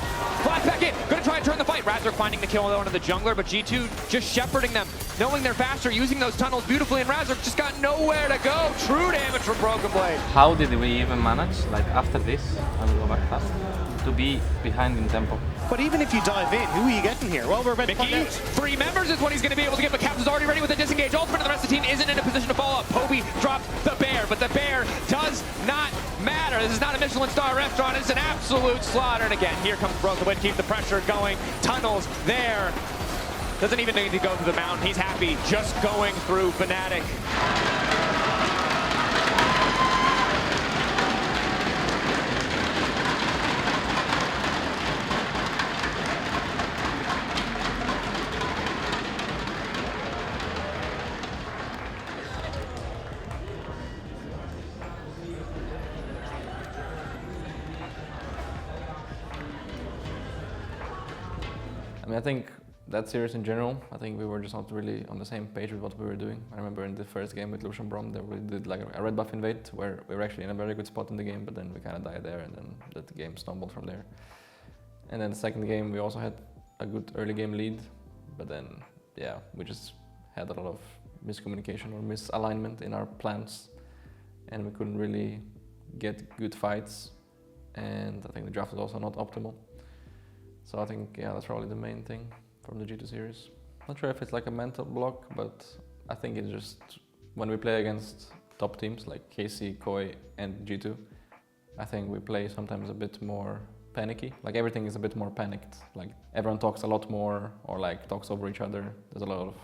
Flash back in. Gonna try and turn the fight. Razork finding the kill onto the jungler, but G2 just shepherding them, knowing they're faster, using those tunnels beautifully, and Razork just got nowhere to go. True damage from Broken Blade. How did we even manage, like after this, I will go back fast, to be behind in tempo? but even if you dive in, who are you getting here? Well, we're about to find out. 3 members is what he's going to be able to get, but Caps is already ready with the disengage. Ultimate, and the rest of the team isn't in a position to follow up. Poby dropped the Bear, but the Bear does not matter. This is not a Michelin star restaurant. It's an absolute slaughter. And again, here comes Broken Blade to keep the pressure going. Tunnels there. Doesn't even need to go through the mountain. He's happy just going through Fnatic. I mean, I think that series in general, I think we were just not really on the same page with what we were doing. I remember in the first game with Lucian Brom that we did like a red buff invade where we were actually in a very good spot in the game, but then we kind of died there and then the game stumbled from there. And then the second game we also had a good early game lead, but then yeah, we just had a lot of miscommunication or misalignment in our plans, and we couldn't really get good fights, and I think the draft was also not optimal. So I think, yeah, that's probably the main thing from the G2 series. Not sure if it's like a mental block, but I think it's just when we play against top teams like KC, KOI and G2, I think we play sometimes a bit more panicky. Like everything is a bit more panicked. Like everyone talks a lot more or like talks over each other. There's a lot of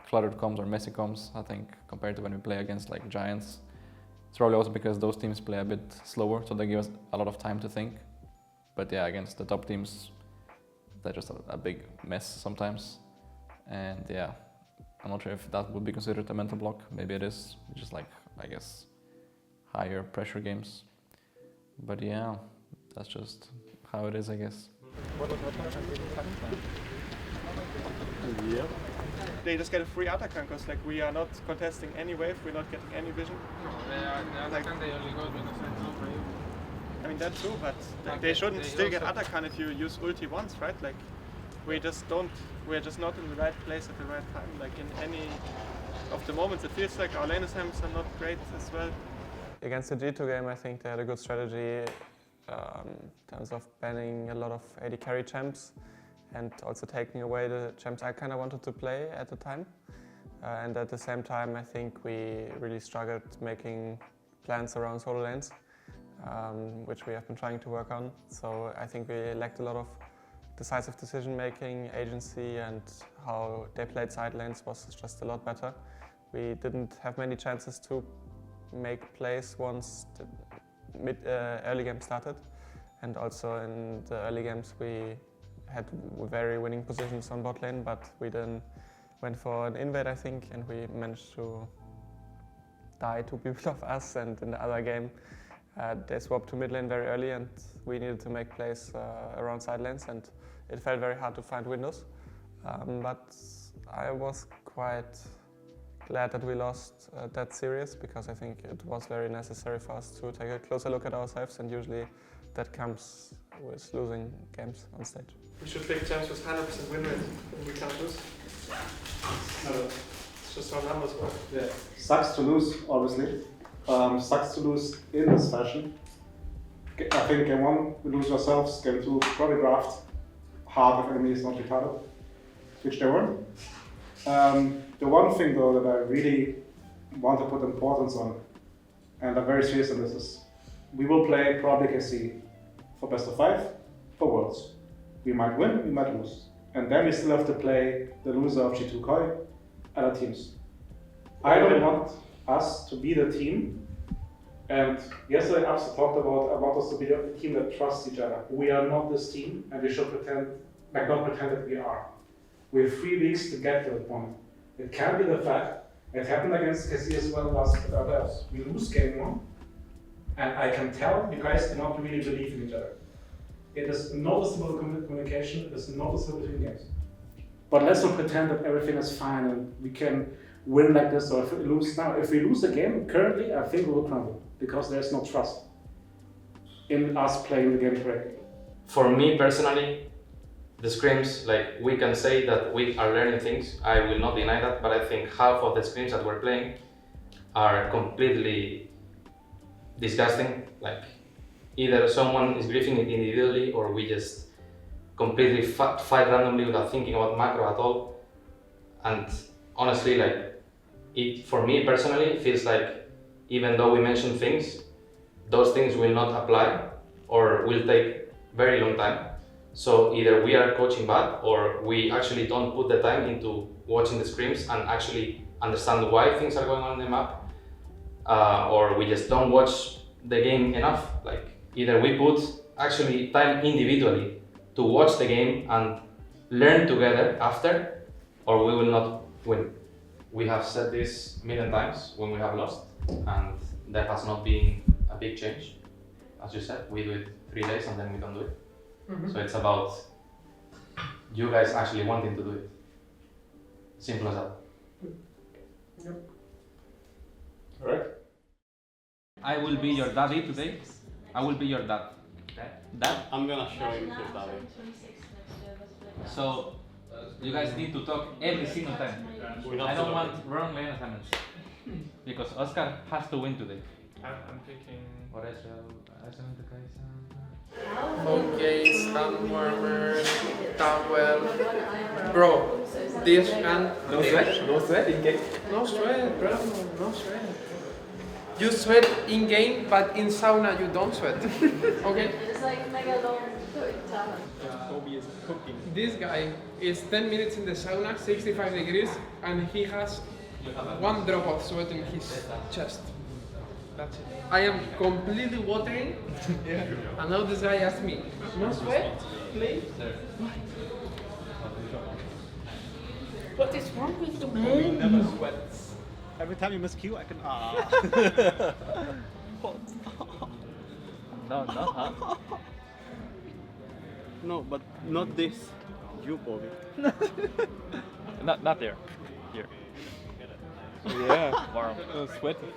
cluttered comms or messy comms, I think, compared to when we play against like Giants. It's probably also because those teams play a bit slower, so they give us a lot of time to think. But yeah, against the top teams, they're just a big mess sometimes. And yeah, I'm not sure if that would be considered a mental block. Maybe it is, just like, I guess, higher pressure games. But yeah, that's just how it is, I guess. Yeah. They just get a free Atakan because like we are not contesting any wave, we're not getting any vision. No, they only go because it's not for you. I mean that's true, but they shouldn't still get Atakan if you use ulti once, right? Like we're just not in the right place at the right time. Like in any of the moments it feels like our lane attempts are not great as well. Against the G2 game, I think they had a good strategy in terms of banning a lot of AD carry champs and also taking away the champs I kind of wanted to play at the time. And at the same time, I think we really struggled making plans around solo lanes, which we have been trying to work on. So I think we lacked a lot of decisive decision making, agency, and how they played side lanes was just a lot better. We didn't have many chances to make plays once the early game started, and also in the early games we had very winning positions on bot lane, but we then went for an invade, I think, and we managed to die 2 people of us, and in the other game they swapped to mid lane very early and we needed to make plays around side lanes, and it felt very hard to find windows. But I was quite glad that we lost that series, because I think it was very necessary for us to take a closer look at ourselves, and usually that comes with losing games on stage. We should take champs with 100% win rate when we can't lose. It's just how numbers work. Yeah. Sucks to lose, obviously. Sucks to lose in this fashion. I think game 1 we lose ourselves, game 2 probably draft half of enemies not retarded, which they weren't. The one thing though that I really want to put importance on, and I'm very serious on this, is we will play probably KC for best of 5 for Worlds. We might win, we might lose. And then we still have to play the loser of G2 KOI, other teams. I don't want us to be the team, and yesterday Abs talked about, I want us to be a team that trusts each other. We are not this team, and we should not pretend that we are. We have 3 weeks to get to the point. It can be the fact, it happened against KC as well last others. We lose game 1, and I can tell you guys do not really believe in each other. It is noticeable communication, it is noticeable between games. But let's not pretend that everything is fine and we can win like this, or if we lose now. If we lose a game, currently I think we will crumble, because there's no trust in us playing the game correctly. For me personally, the scrims, like, we can say that we are learning things, I will not deny that, but I think half of the scrims that we're playing are completely disgusting. Like, either someone is griefing it individually, or we just completely fight randomly without thinking about macro at all. And honestly, like, it, for me personally, feels like even though we mention things, those things will not apply or will take very long time. So either we are coaching bad, or we actually don't put the time into watching the scrims and actually understand why things are going on in the map, or we just don't watch the game enough. Like, either we put actually time individually to watch the game and learn together after, or we will not win. We have said this a million times when we have lost, and there has not been a big change. As you said, we do it 3 days and then we don't do it. So it's about you guys actually wanting to do it. Simple as that. Yep. Alright. I will be your daddy today. I will be your dad. Dad? I'm gonna show him his daddy. So, You guys need to talk every single time. I don't want wrong lane assignments. Because Oscar has to win today. I'm picking. Okay, Sandwormer, Towel. Bro, this hand. No sweat? No sweat in game? No sweat, bro. No sweat. You sweat in game, but in sauna you don't sweat. Okay? It's like mega long challenge. Kobe is cooking. This guy is 10 minutes in the sauna, 65 degrees, and he has one drop of sweat in his chest. That's it. I am completely watering, and now this guy asks me, no sweat, please? What is wrong with you, man? Never sweats. Every time you miss Q, I can No, no, huh? No, but not this. You, Bobby. Not there. Here. Yeah. Warm. Sweaty.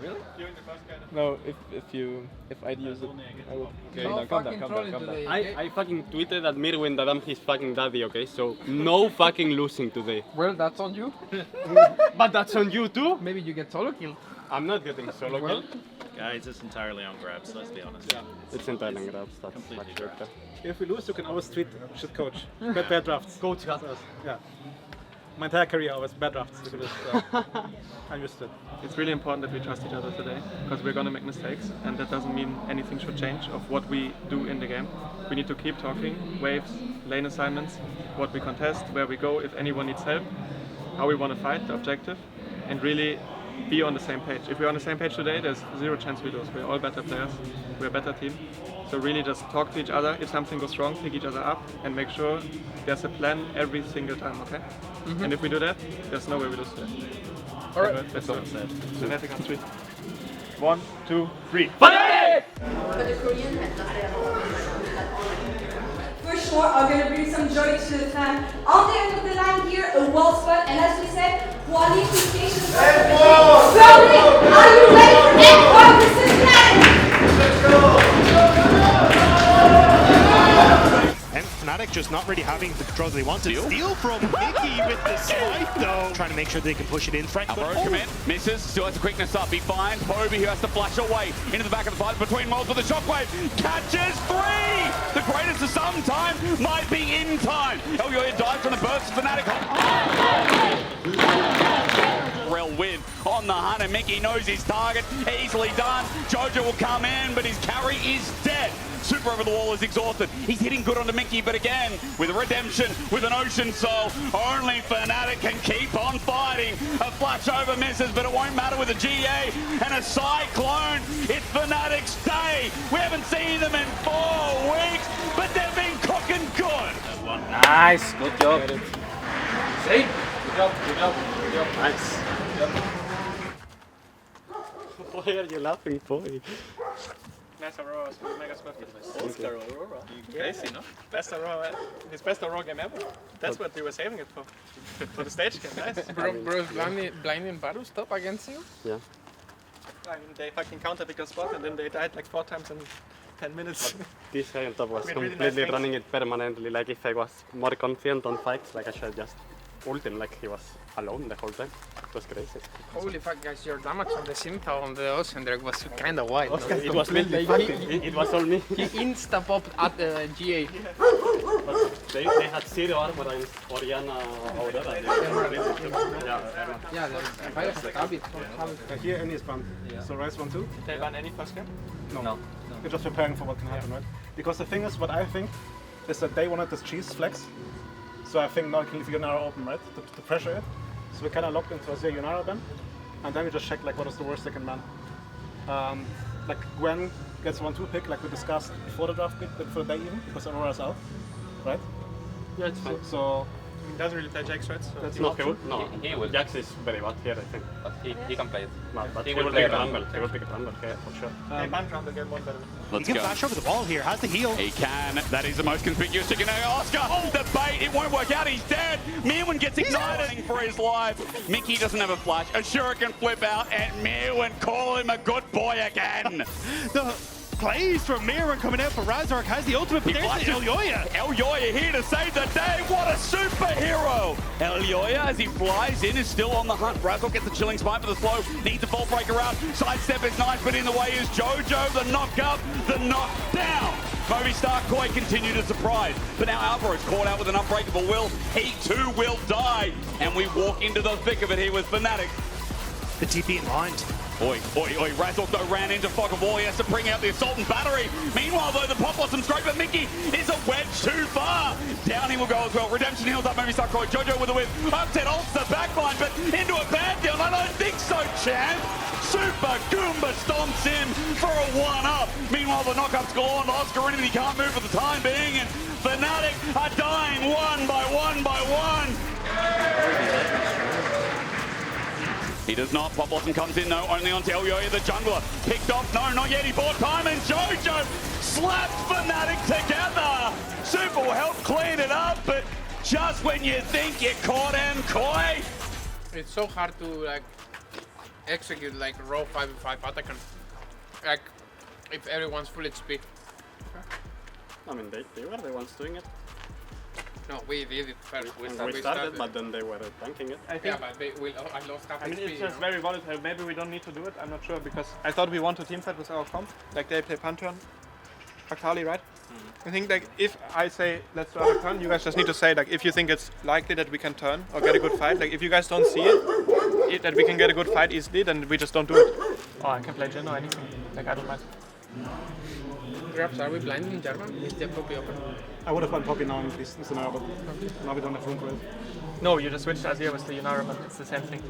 Really? No, if I'd use it, I would. Okay. No calm fucking down. trolling today, okay? I fucking tweeted at Mirwin that I'm his fucking daddy, okay? So no fucking losing today. Well, that's on you. But that's on you too? Maybe you get solo kill. I'm not getting solo kill. Guys, it's entirely on grabs, let's be honest. Yeah. It's entirely on grabs, that's Completely like grabs. If we lose, you can always tweet shit coach. Bad drafts. Coach has us. Yeah. My entire career always bad drafts. I'm used to it. It's really important that we trust each other today, because we're gonna make mistakes, and that doesn't mean anything should change of what we do in the game. We need to keep talking, waves, lane assignments, what we contest, where we go, if anyone needs help, how we want to fight, the objective, and really be on the same page. If we're on the same page today, there's zero chance we lose. We're all better players, we're a better team. So really just talk to each other. If something goes wrong, pick each other up and make sure there's a plan every single time, okay? And if we do that, there's no way we lose today. Alright, let's go. Fnatic on 3. 1, 2, 3. But the Korean had nothing. For sure, are going to bring some joy to the fan. On the end of the line here, a wall spot, and as we said, qualification. Brody, are you ready for MKOI versus Fnatic? Let's go! And Fnatic just not really having the control they wanted. Steal from Mickey with the smite though. Trying to make sure they can push it in. Alvaro come in, misses, still has the quickness up. He finds Poby, who has to flash away into the back of the fight between Moles with the shockwave. Catches 3! The greatest of some time might be in time. Elioya dives from the burst of Fnatic. Real win on the hunt, and Mickey knows his target. Easily done. Jojo will come in, but his carry is dead. Super over the wall is exhausted. He's hitting good onto Mickey, but again, with a redemption, with an ocean soul, only Fnatic can keep on fighting. A flash over misses, but it won't matter with a GA and a cyclone. It's Fnatic's day. We haven't seen them in 4 weeks, but they've been cooking good. Nice, good job. See? Good job, good job, good job. Nice. Why are you laughing, boy? Nice Aurora, mega swift. Oscar Aurora. Crazy, no? Best Aurora, his best Aurora game ever. That's what we were saving it for. For the stage game, nice. Bro, is blinding Baru stop against you? Yeah. I mean, they fucking counter pick a spot and then they died like 4 times in 10 minutes. This guy on top was With really completely nice running it permanently. Like if I was more confident on fights, like I should just ult him like he was alone the whole time. It was crazy. Holy fuck, guys, your damage on the Syntha on the Ocean Drake was kind of wide. Oscar, it was literally it was all me. He insta-popped at the GA. But they had 0 armor against Oriana Aurora. Yeah, the virus have it. Here, any is banned. So Rise 1, 2. They ban any first game? No. We're just preparing for what can happen, right? Because the thing is, what I think is that they wanted this cheese flex. So I think now we can leave Yunara open, right? To pressure it. So we kind of locked into a 0 Yunara ban. And then we just checked like what is the worst they can ban. Like Gwen gets 1-2 pick, like we discussed before the draft pick, before the day even, because Aurora's out, right? Yeah, it's fine. So he doesn't really play Jax, right? So That's not good. No, he will. Jax is very bad here, I think. But he can play it. No, but he he will play pick a Rumble. Rumble. He will pick a Rumble here for sure. They ban Rumble game 1 better. Let's he can go. flash over the wall here, has the heal. He can. That is the most conspicuous chicken. Oscar, the bait, it won't work out. He's dead. Mirwin gets ignited for his life. Mickey doesn't have a flash. A Shuriken flip out, and Mirwin call him a good boy again. plays from Mirren coming out for Razork. Has the ultimate, but there's Elyoya. Elyoya here to save the day. What a superhero! Elyoya, as he flies in, is still on the hunt. Razork gets the chilling spike for the slow. Needs the Vault Breaker out. Sidestep is nice, but in the way is Jojo. The knock up, the knock down. Movistar Koi continue to surprise, but now Alvaro is caught out with an unbreakable will. He too will die, and we walk into the thick of it here with Fnatic. The TP in mind. Oi, oi, oi, Razork though ran into Fog of War. He has to bring out the Assault and Battery. Meanwhile though, the Pop Blossom's great, but Mickey is a wedge too far. Down he will go as well. Redemption heals up Movistar Koi. Jojo with a whip. Upset ults the backline, but into a bad deal. I don't think so, champ. Super Goomba stomps him for a 1-up. Meanwhile, the knockup's gone. Oscar in, he can't move for the time being, and Fnatic are dying one by one by one. He does not. Pop Blossom comes in, no, only onto Elyoya, the jungler. Picked off, no, not yet. He bought time, and Jojo slapped Fnatic together. Super will help clean it up, but just when you think you caught MKOI. It's so hard to like execute like raw 5v5 attack, like if everyone's full HP. I mean, they were the ones doing it. No, we did it first. We started, but then they were tanking it. I think, yeah, but I lost half I mean, HP, it's just very volatile. Maybe we don't need to do it. I'm not sure, because I thought we want to teamfight with our comp. Like they play Pantheon, Akali, right? I think like if I say let's do our turn, you guys just need to say like if you think it's likely that we can turn or get a good fight. Like if you guys don't see it that we can get a good fight easily, then we just don't do it. Oh, I can play Jhin or anything. Like I don't mind. Grabs, are we blind in German? Is the Poppy open? I would have gone Poppy now in this scenario, but now we don't have room for it. No, you just switched Azir with the Yunara, but it's the same thing.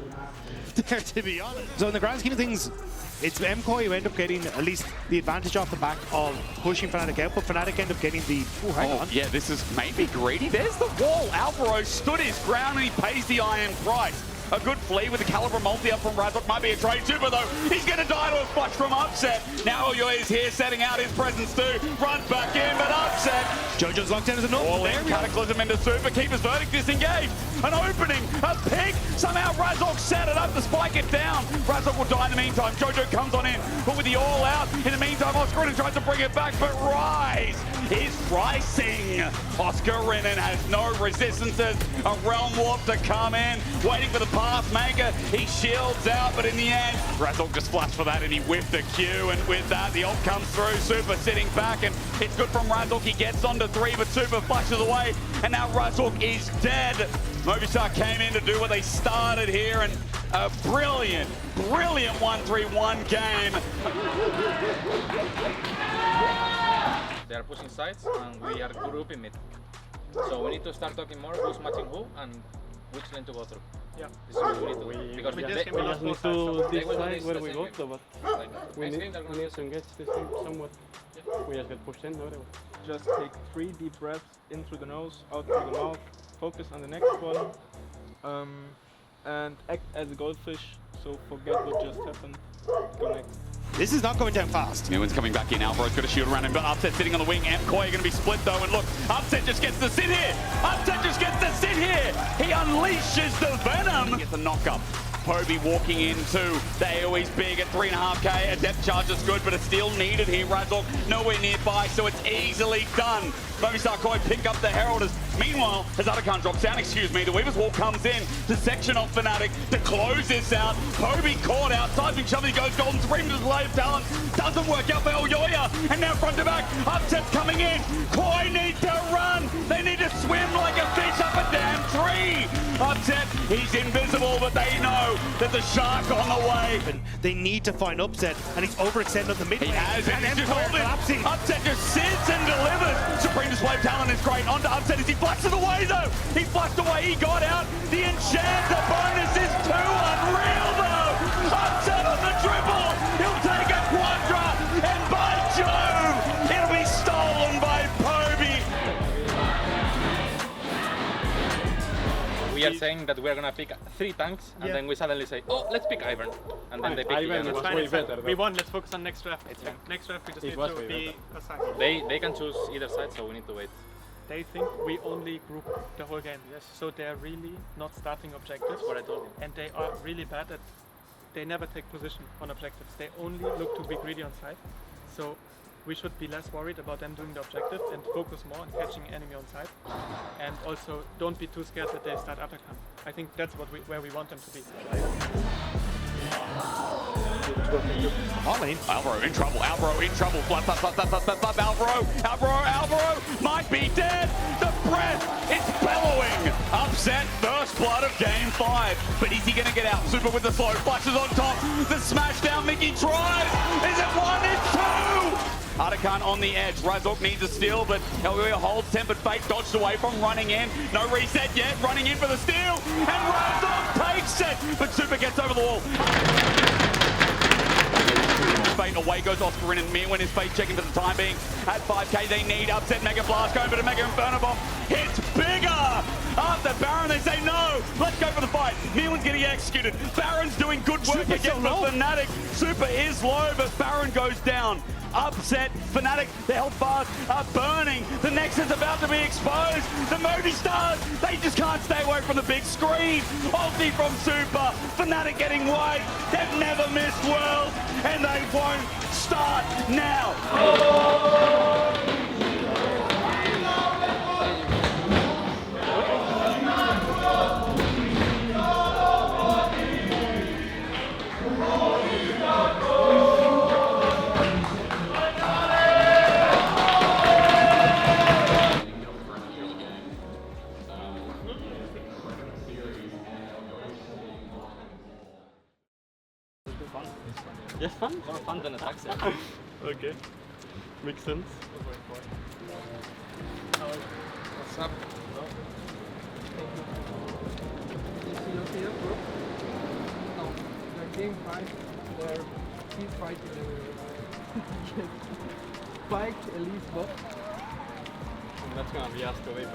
There, to be honest. So in the grand scheme of things, it's MKOI who end up getting at least the advantage off the back of pushing Fnatic out, but Fnatic end up getting the... Oh, hang on. Yeah, this is maybe greedy. There's the wall. Alvaro stood his ground and he pays the iron price. A good flee with the Caliber multi up from Razork. Might be a trade super though. He's going to die to a flush from Upset. Now Elyoya is here setting out his presence too. Runs back in, but Upset. Jojo's locked down as enough. All in, Cataclysm into super. Keeper's Verdict disengaged. An opening, a pick. Somehow Razork set it up to spike it down. Razork will die in the meantime. Jojo comes on in, but with the all out. In the meantime, Oscar tries to bring it back, but Rise is rising. Oscar Rinnan has no resistances. A Realm Warp to come in, waiting for the path maker. He shields out, but in the end, Razork just flashed for that and he whiffed the Q, and with that, the ult comes through. Super sitting back, and it's good from Razork. He gets onto 3, but Super flashes away, and now Razork is dead. Movistar came in to do what they started here, and a brilliant, brilliant 1-3-1 game. They are pushing sides and we are grouping mid. So we need to start talking more who's matching who and which lane to go through. Yeah. This is what we need to do. Because we they just need to decide where we go, but we need to engage this thing somewhat. We just get pushed in, whatever. Just take 3 deep breaths in through the nose, out through the mouth, focus on the next one, and act as a goldfish, so forget what just happened, go next. This is not going down fast. Newman's coming back in. Alvaro's got a shield around him, but Upset sitting on the wing. MKOI going to be split though, and look, Upset just gets to sit here. Upset just gets to sit here. He unleashes the venom. Gets a knock up. Poby walking into the AoE's big at 3.5k. A depth charge is good, but it's still needed here. Razork nowhere nearby, so it's easily done. Movistar Koi pick up the Heralders. Meanwhile, as Atakan drops down, the Weaver's Wall comes in to section off Fnatic to close this out. Poby caught out, Seismic Shove, he goes golden, screams his lay of talent. Doesn't work out for Elyoya, and now front to back, Upset's coming in. Koi need to run. They need to swim like a fish up a damn tree. Upset, he's invisible, but they know there's a shark on the way. They need to find Upset, and he's overextended on the mid lane. He has, and he's just collapsing. Upset just sits and delivers. Supreme Display of Talent is great. Onto Upset as he flashes away though. He flashed away, he got out. The Enchanter bonus is too unreal though. Upset on the triple. He'll take a quadra, and by Jove, it'll be stolen by Poby. We are saying that we are gonna pick 3 tanks, and then we suddenly say, oh, let's pick Ivern. And then they pick Ivern Ivern. was way better. We won, let's focus on next draft. Next draft we just need to be aside. They can choose either side, so we need to wait. They think we only group the whole game. Yes. So they're really not starting objectives. That's what I told him. And they are really bad at, they never take position on objectives. They only look to be greedy on side. So we should be less worried about them doing the objective and focus more on catching enemy on side. And also, don't be too scared that they start uppercut. I think that's where we want them to be. Marlene, Alvaro in trouble, Alvaro in trouble, Alvaro might be dead, the breath, it's bellowing, upset, first blood of game 5, but is he going to get out? Super with the slow, flashes on top, the smash down, Mickey tries, is it 1, it's 2! Artican on the edge, Razok needs a steal, but Elway holds Tempered Fate, dodged away from running in, no reset yet, running in for the steal, and Razok takes it, but Super gets over the wall. Fate away goes Oscar in, and Mirwin is Fate checking for the time being. At 5k they need upset Mega Blast, going for the Mega Inferno Bomb. Hits bigger! After Baron they say no! Let's go for the fight. Mirwin's getting executed. Baron's doing good work again for Fnatic. Super is low, but Baron goes down. Upset, Fnatic, the health bars are burning. The Nexus about to be exposed. The Moody Stars, they just can't stay away from the big screen. Ulti from Super, Fnatic getting wide. They've never missed Worlds, and they won't start now. Yes, fun? More fun than attacks. Okay, makes sense. What's up? No, they're game 5, they're team fighting Spiked Elise bot. That's gonna be us today,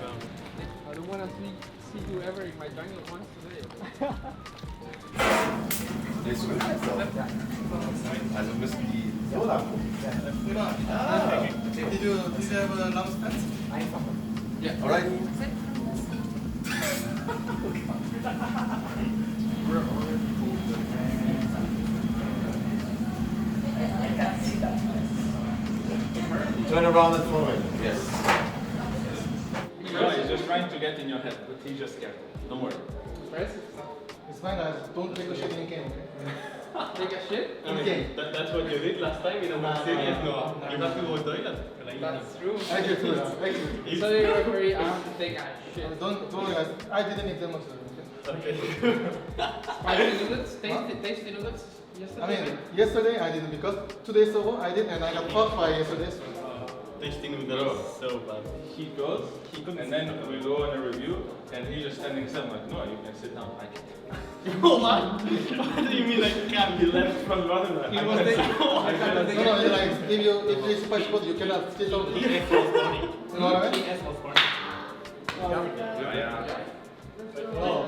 I don't wanna see you ever in my jungle once today. Also müssen die so lang Did you have a long stance? Einfach. Yeah. Alright. Turn around and throw it. Yes. He's just trying to get in your head, but he's just scared. Don't worry. It's fine, guys. Don't take a shit in game, okay? Take a shit? I mean, that's what you did last time in a World Series. No, you have to go to toilet. That's true. I did too, actually. So you're very take a shit. Don't worry, guys. I didn't eat them much. Okay. Spicy noodles? Tasty noodles? Yesterday? I mean, yesterday I didn't because 2 days ago I did and I got fucked by yesterday. Tasting noodles so bad. He goes, and then we go on a review, and he's just standing still. I'm like, no, you can sit down. I can't. What? What do you mean I can't be left from London? He was taking. No, like if you spice food, you cannot sit down. He ate was funny. You know what I mean? He ate was funny. Yeah. Oh,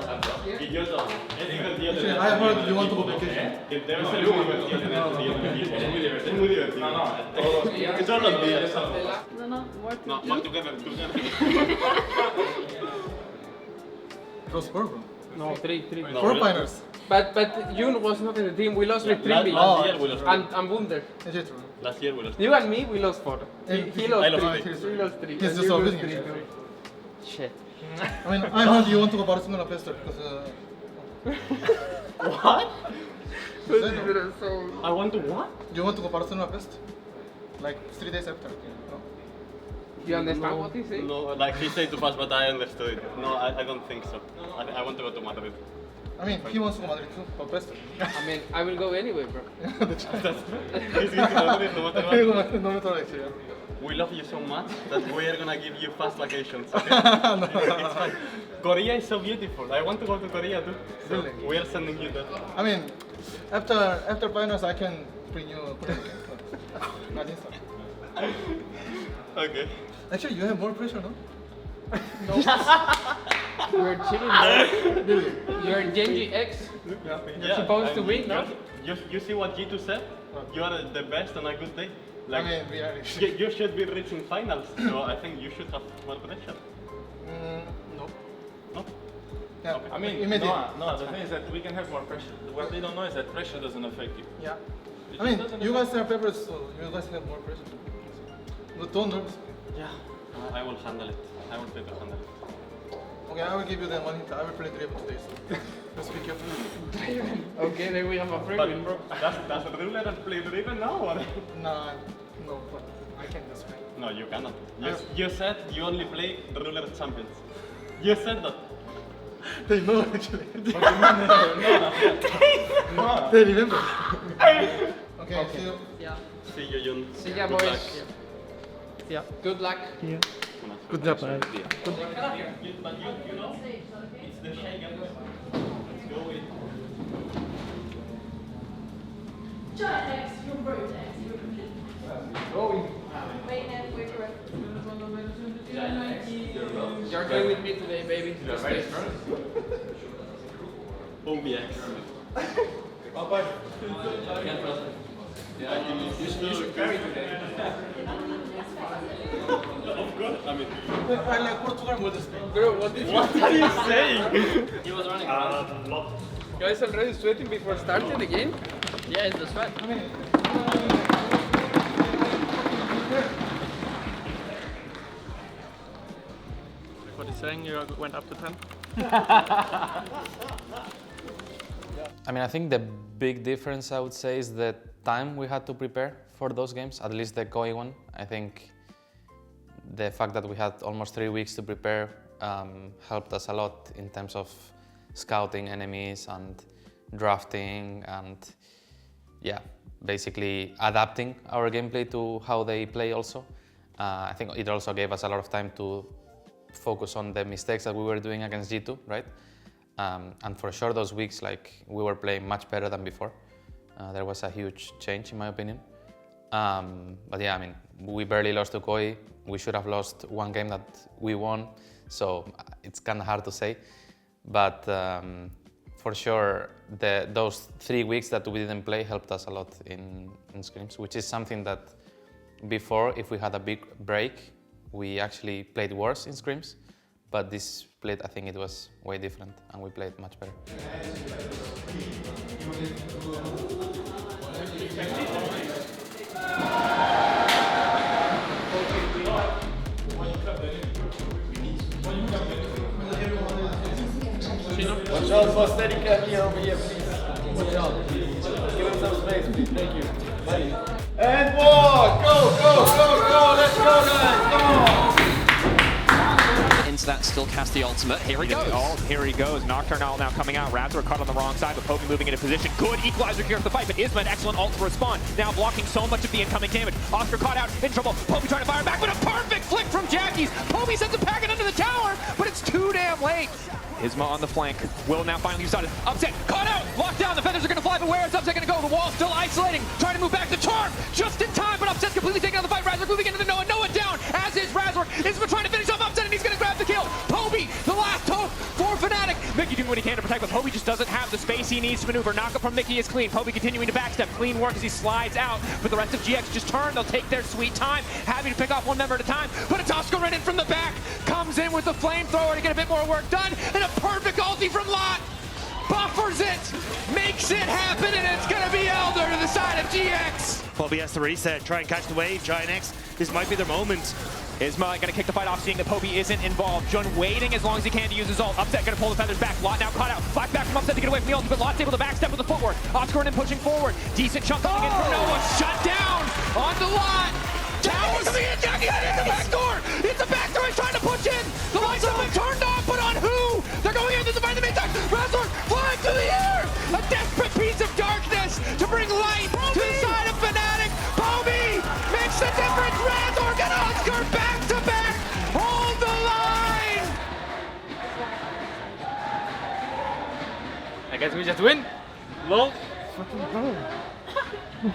idiota. Actually, I heard you want to go vacation. Debe ser muy divertido tener tu día de vacation. Es muy divertido. No, no. Todos los días. No, work No, work together. It was 4, bro. No, 3. 4 finals. But June was not in the team. We lost with 3B. Last year we lost. And Wunder. Is it true? Last year we lost. You and me, we lost 4. He lost 3. He lost 3. He's just you so lost good. 3 too. Shit. I mean, I heard you want to go Barcelona Pester because. What? So I want to what? You want to go Barcelona Pest? Like 3 days after. You understand what he said? No, like he said too fast, but I understood it. No, I don't think so. I want to go to Madrid. I mean, he wants to go Madrid too, for Pester. I mean, I will go anyway, bro. That's He's going to Madrid no matter what. No matter what, yeah. We love you so much that we are gonna give you fast vacations. Okay? It's fine. Korea is so beautiful. I want to go to Korea too. So Really? we are sending you there. I mean, after finals, I can bring you Korea again. Not instant. Okay. Actually, you have more pressure, no? No. You're chilling, bro. You're Giantx. You're supposed to win, no? You see what G2 said? You are the best on a good day. Like, I mean, we are. You should be reaching finals, so I think you should have more pressure. No. No? Yeah. I mean, no, the thing is that we can have more pressure. What they don't know is that pressure doesn't affect you. Yeah. I mean, you guys are favorites, so you guys have more pressure. So. Don't nervous. Yeah, I will handle it. I will try to handle it. Okay, I will give you then one hint. I will play Driven today, so just be careful. Okay, then we have a free But win. does Ruler and play Driven now? Or? Nah, no, but I can just play. No, you cannot. You said you only play the Ruler Champions. You said that. They know actually. But you never know. They remember. Okay, see you. Yeah. See you, Jun. See ya, Good boys. luck. Yeah. Good luck. Yeah. Good job, man. But you know, it's the Shagan. Let's go with. Giantx, your Heretics. Going. Wait, and wait for it. You're going with me today, baby. Just stay. OBX. Bye-bye. You should carry today. Of course, I mean. I like Portugal more this thing. Bro, what did What are you saying? He was running. Lot. Guys already sweating before starting the game? Yeah, it's the sweat. What he's saying, you went up to 10. I mean, I think the big difference, I would say, is the time we had to prepare for those games, at least the KOI one. I think the fact that we had almost 3 weeks to prepare helped us a lot in terms of scouting enemies and drafting and, yeah, basically adapting our gameplay to how they play also. I think it also gave us a lot of time to focus on the mistakes that we were doing against G2, right? And for sure, those weeks, like, we were playing much better than before. There was a huge change, in my opinion. But yeah, I mean, we barely lost to KOI. We should have lost one game that we won, so it's kind of hard to say. But for sure, those 3 weeks that we didn't play helped us a lot in scrims, which is something that before, if we had a big break, we actually played worse in scrims. But this split, I think it was way different, and we played much better. Watch out for steady cam here over here, please. Watch out. Give him some space, please. Thank you. Bye. And walk! Go, go, go, go! Let's go, guys! Come on! Into that, still cast the ultimate. Here he goes. Oh, here he goes. Nocturnal now coming out. Razor caught on the wrong side, but Poby moving into position. Good equalizer here at the fight, but Isma, an excellent ult to respond. Now blocking so much of the incoming damage. Oscar caught out, in trouble. Poby trying to fire back, but a perfect flick from Jackies. Poby sends him packing under the tower, but it's too damn late. Isma on the flank. Will now finally use it. Upset, caught out, locked down. The feathers are going to fly, but where is Upset going to go? The wall still isolating. Trying to move back to Charm, just in time, but Upset's completely taking out the fight. Razor moving into the Noah. Noah down, as is Razor. Isma trying to finish off Upset, and he's going to grab the kill. Poby, the last hope for Fnatic. Mickey doing what he can to protect, but Poby just doesn't have the space he needs to maneuver. Knockup from Mickey is clean. Poby continuing to backstep. Clean work as he slides out. But the rest of GX just turn. They'll take their sweet time. Happy to pick off one member at a time. But it's Oscar right in from the back. Comes in with the flamethrower to get a bit more work done. And a perfect ulti from Lot. Buffers it. Makes it happen. And it's going to be Elder to the side of GX. Poby has to reset, try and catch the wave. Giantx, this might be their moment. Isma gonna kick the fight off, seeing that Poby isn't involved. Jun waiting as long as he can to use his ult. Upset gonna pull the feathers back. Lot now caught out. Flash back from Upset to get away from the ult, but Lot's able to backstep with the footwork. Oscar in pushing forward. Decent chunk coming in from Noah. Shut down on the Lot. Towers coming in. Jackie in the back door. It's a back door. He's trying to push in. The lights have been turned off, but on who? They're going in to find the main target. Razor flying through the air. A desperate piece of darkness to bring light to the side of Fnatic. Poby makes the difference. Razor and Oscar back to back. Hold the line. I guess we just win. Lol.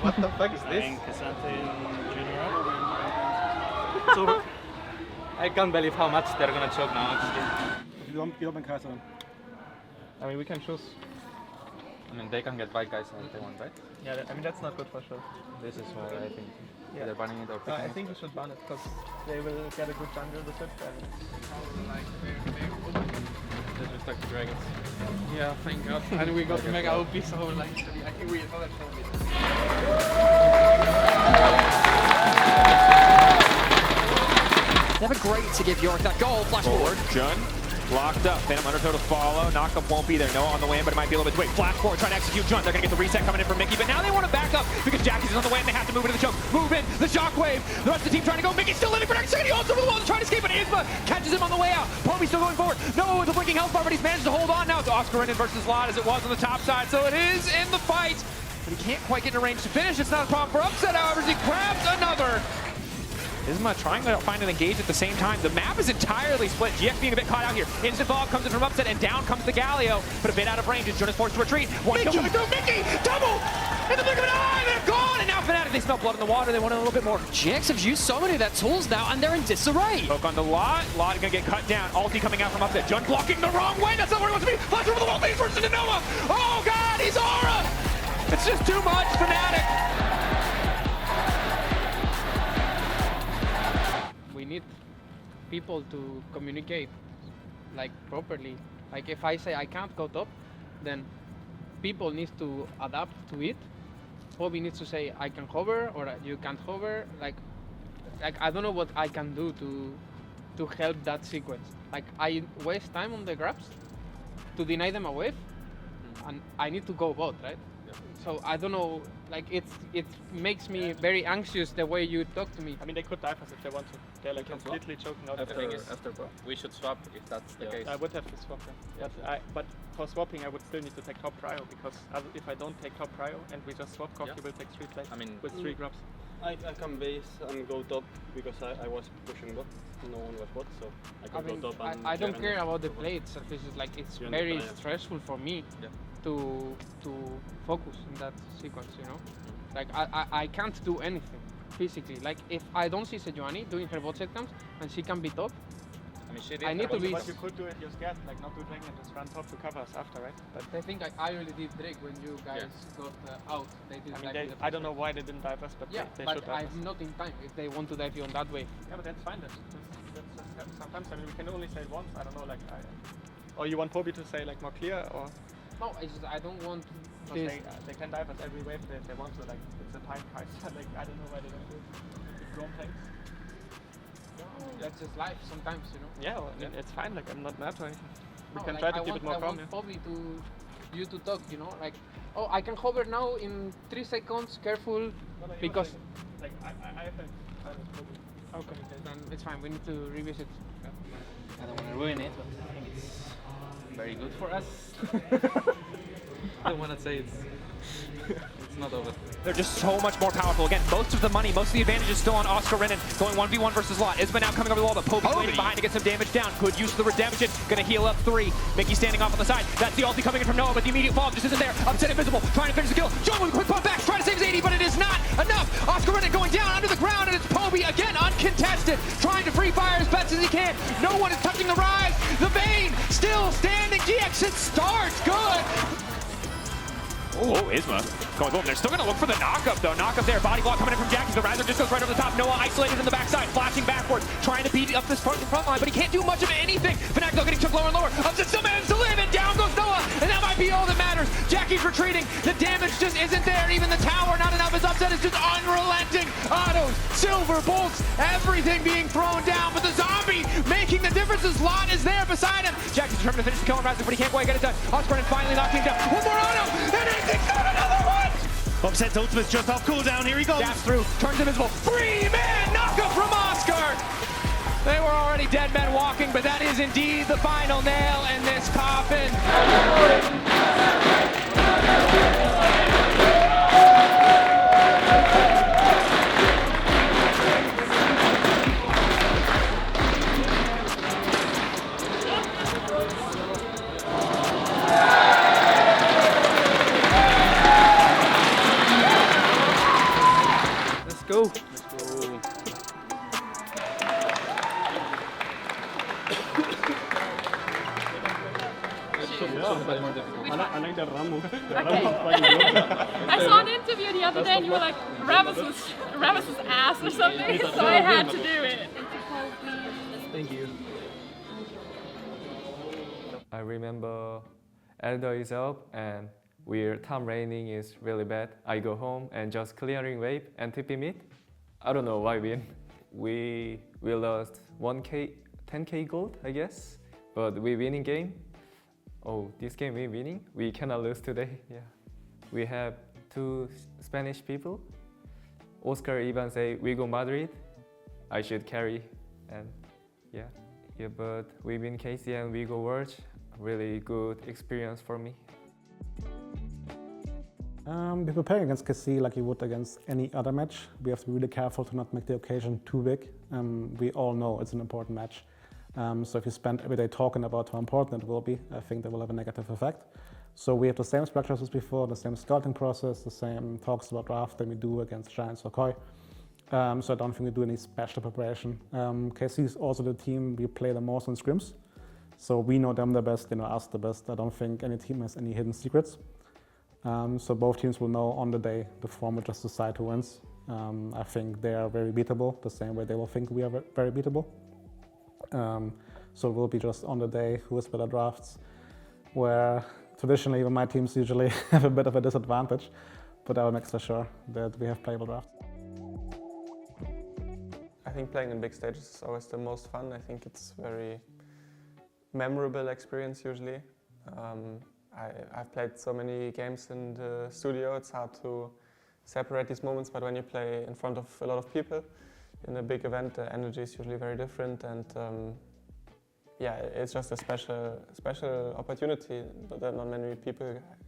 What the fuck is this? So, I can't believe how much they're gonna choke now, actually. You don't cast them. I mean, we can choose. I mean, they can get white guys if they want, right? Yeah, I mean, that's not good for sure. This is why I think Yeah. they're banning it or picking I it. think we should ban it because they will get a good jungle with it. Disrespect the dragons. Yeah, thank God. And we got mega OP, so like, I think we have it. They have a great to give York that goal. Flash forward. Jun locked up. Phantom Undertow to follow. Knockup won't be there. Noah on the way in, but it might be a little bit too late. Flash forward, trying to execute Jun. They're going to get the reset coming in from Mickey, but now they want to back up because Jackie's is on the way and they have to move into the choke. Move in, the shockwave. The rest of the team trying to go. Mickey's still living for next second. He holds over the wall to try to escape, but Isma catches him on the way out. Poby's still going forward. Noah with a blinking health bar, but he's managed to hold on now. It's Oscar Renan versus Lot as it was on the top side, so it is in the fight. But he can't quite get in a range to finish. It's not a problem for Upset, however, as he grabs another. Isma trying to find an engage at the same time. The map is entirely split. GX being a bit caught out here. Instant fall comes in from Upset, and down comes the Galio, but a bit out of range. Jonas forced to retreat. One kill coming through. Mickey, double! In the blink of an eye, they're gone! And now Fnatic, they smell blood in the water. They want a little bit more. GX have used so many of their tools now, and they're in disarray. Poke on the Lot. Lot is going to get cut down. Ulti coming out from Upset. Jun blocking the wrong way. That's not where he wants to be. Flash over the wall. Leads first into Noah. Oh, God, he's Aura! It's just too much, Fnatic. We need people to communicate like properly. Like if I say I can't go top, then people need to adapt to it. Poby needs to say I can hover or you can't hover. Like I don't know what I can do to help that sequence. Like I waste time on the grabs to deny them a wave, and I need to go bot, right? So I don't know, like it makes me very anxious the way you talk to me. I mean, they could dive us if they want to. They're like completely choking out. After we should swap if that's the case. I would have to swap them. Yeah. But for swapping, I would still need to take top prio because if I don't take top prio and we just swap, Cocky will take 3 plays with 3 grabs. I can base and go top because I was pushing bot. No one was bot, so I can go top. And I don't care about the play itself. It's just like it's very stressful for me to focus in that sequence, you know? Like I can't do anything physically. Like if I don't see Sejuani doing her bot set camps and she can be top, I need to be. What you could do if you're scared, like not do Drake and just run top to cover us after, right? But I think I already did Drake when you guys got out. They did. I mean, I don't know why they didn't dive us, but they should dive us. I'm not in time if they want to dive you on that way. Yeah, but that's fine. That's sometimes I mean we can only say it once. I don't know, like or you want Poby to say like more clear or. No, it's just I don't want this. They can dive us every wave if they want to. Like it's a time price. Like I don't know why they don't do it. With drone tanks. That's just life sometimes, you know. Yeah, well, it's fine. Like I'm not mad or anything. We No, can like, try to keep it more calm. I want Poby you to talk, you know, like oh I can hover now in 3 seconds. Careful, because like I have a okay, then it's fine. We need to revisit. I don't want to ruin it, but I think it's very good for us. I don't want to say it's not over. They're just so much more powerful. Again, most of the money, most of the advantage is still on Oscar Renan. Going 1v1 versus Lot. Isma now coming over the wall, but Poby waiting behind to get some damage down. Good use of the redemption. Gonna heal up 3. Mickey standing off on the side. That's the ulti coming in from Noah, but the immediate fall just isn't there. Upset invisible, trying to finish the kill. John with a quick pump back, trying to save his 80, but it is not enough. Oscar Renan going down under the ground, and it's Poby again uncontested, trying to free fire as best as he can. No one is touching the rise. The Vayne still standing. GX, it starts good. Oh, Isma going boom. They're still going to look for the knockup, though. Knockup there. Body block coming in from Jackie's. The Riser just goes right over the top. Noah isolated in the backside, flashing backwards, trying to beat up this front line, but he can't do much of anything. Fnatic though getting took lower and lower. Upset still managed to live, and down goes Noah, and that might be all that matters. Jackie's retreating. The damage just isn't there. Even the tower, not enough. His Upset is just unrelenting. Autos, silver bolts, everything being thrown down, but the zombie making the difference as Lot is there beside him. Jackie's determined to finish the kill on Riser, but he can't quite get it done. Oscar finally knocking him down. One more auto, and he's got another one! Upset's ultimate's just off cooldown. Here he goes. That's through. Turns invisible. 3-man knockup from Oscar. They were already dead men walking, but that is indeed the final nail in this coffin. Go. I like the Ramo. I saw an interview the other day and you were like, Ramus's ass or something, so I had to do it. Thank you. I remember Elder is up and where time raining is really bad. I go home and just clearing wave and TP mid. I don't know why we lost 1K, 10K gold, I guess. But we winning game. Oh, this game we winning. We cannot lose today. Yeah. We have 2 Spanish people. Oscar even say we go Madrid. I should carry, and yeah. Yeah, but we win KC and we go World. Really good experience for me. Be preparing against KC like you would against any other match. We have to be really careful to not make the occasion too big. We all know it's an important match. So if you spend every day talking about how important it will be, I think that will have a negative effect. So we have the same structures as before, the same scouting process, the same talks about draft that we do against Giantx or MKOI. So I don't think we do any special preparation. KC is also the team we play the most on scrims. So we know them the best, they know us the best. I don't think any team has any hidden secrets. So both teams will know on the day the form will just decide who wins. I think they are very beatable, the same way they will think we are very beatable. So it will be just on the day who has better drafts, where traditionally even my teams usually have a bit of a disadvantage, but I will make sure that we have playable drafts. I think playing in big stages is always the most fun. I think it's very memorable experience usually. I've played so many games in the studio, it's hard to separate these moments, but when you play in front of a lot of people in a big event, the energy is usually very different, and yeah, it's just a special opportunity that not many people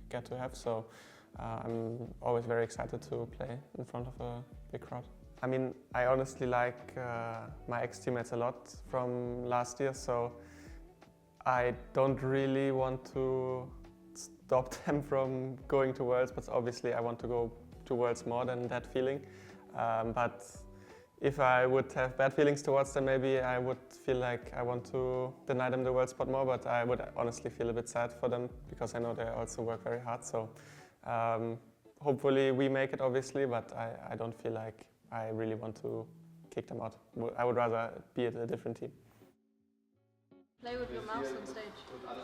get to have, so I'm always very excited to play in front of a big crowd. I mean, I honestly like my ex-teammates a lot from last year, so I don't really want to stop them from going to Worlds, but obviously I want to go to Worlds more than that feeling. But if I would have bad feelings towards them, maybe I would feel like I want to deny them the World spot more, but I would honestly feel a bit sad for them because I know they also work very hard. So hopefully we make it, obviously, but I don't feel like I really want to kick them out. I would rather be at a different team. Play with your mouse on stage. And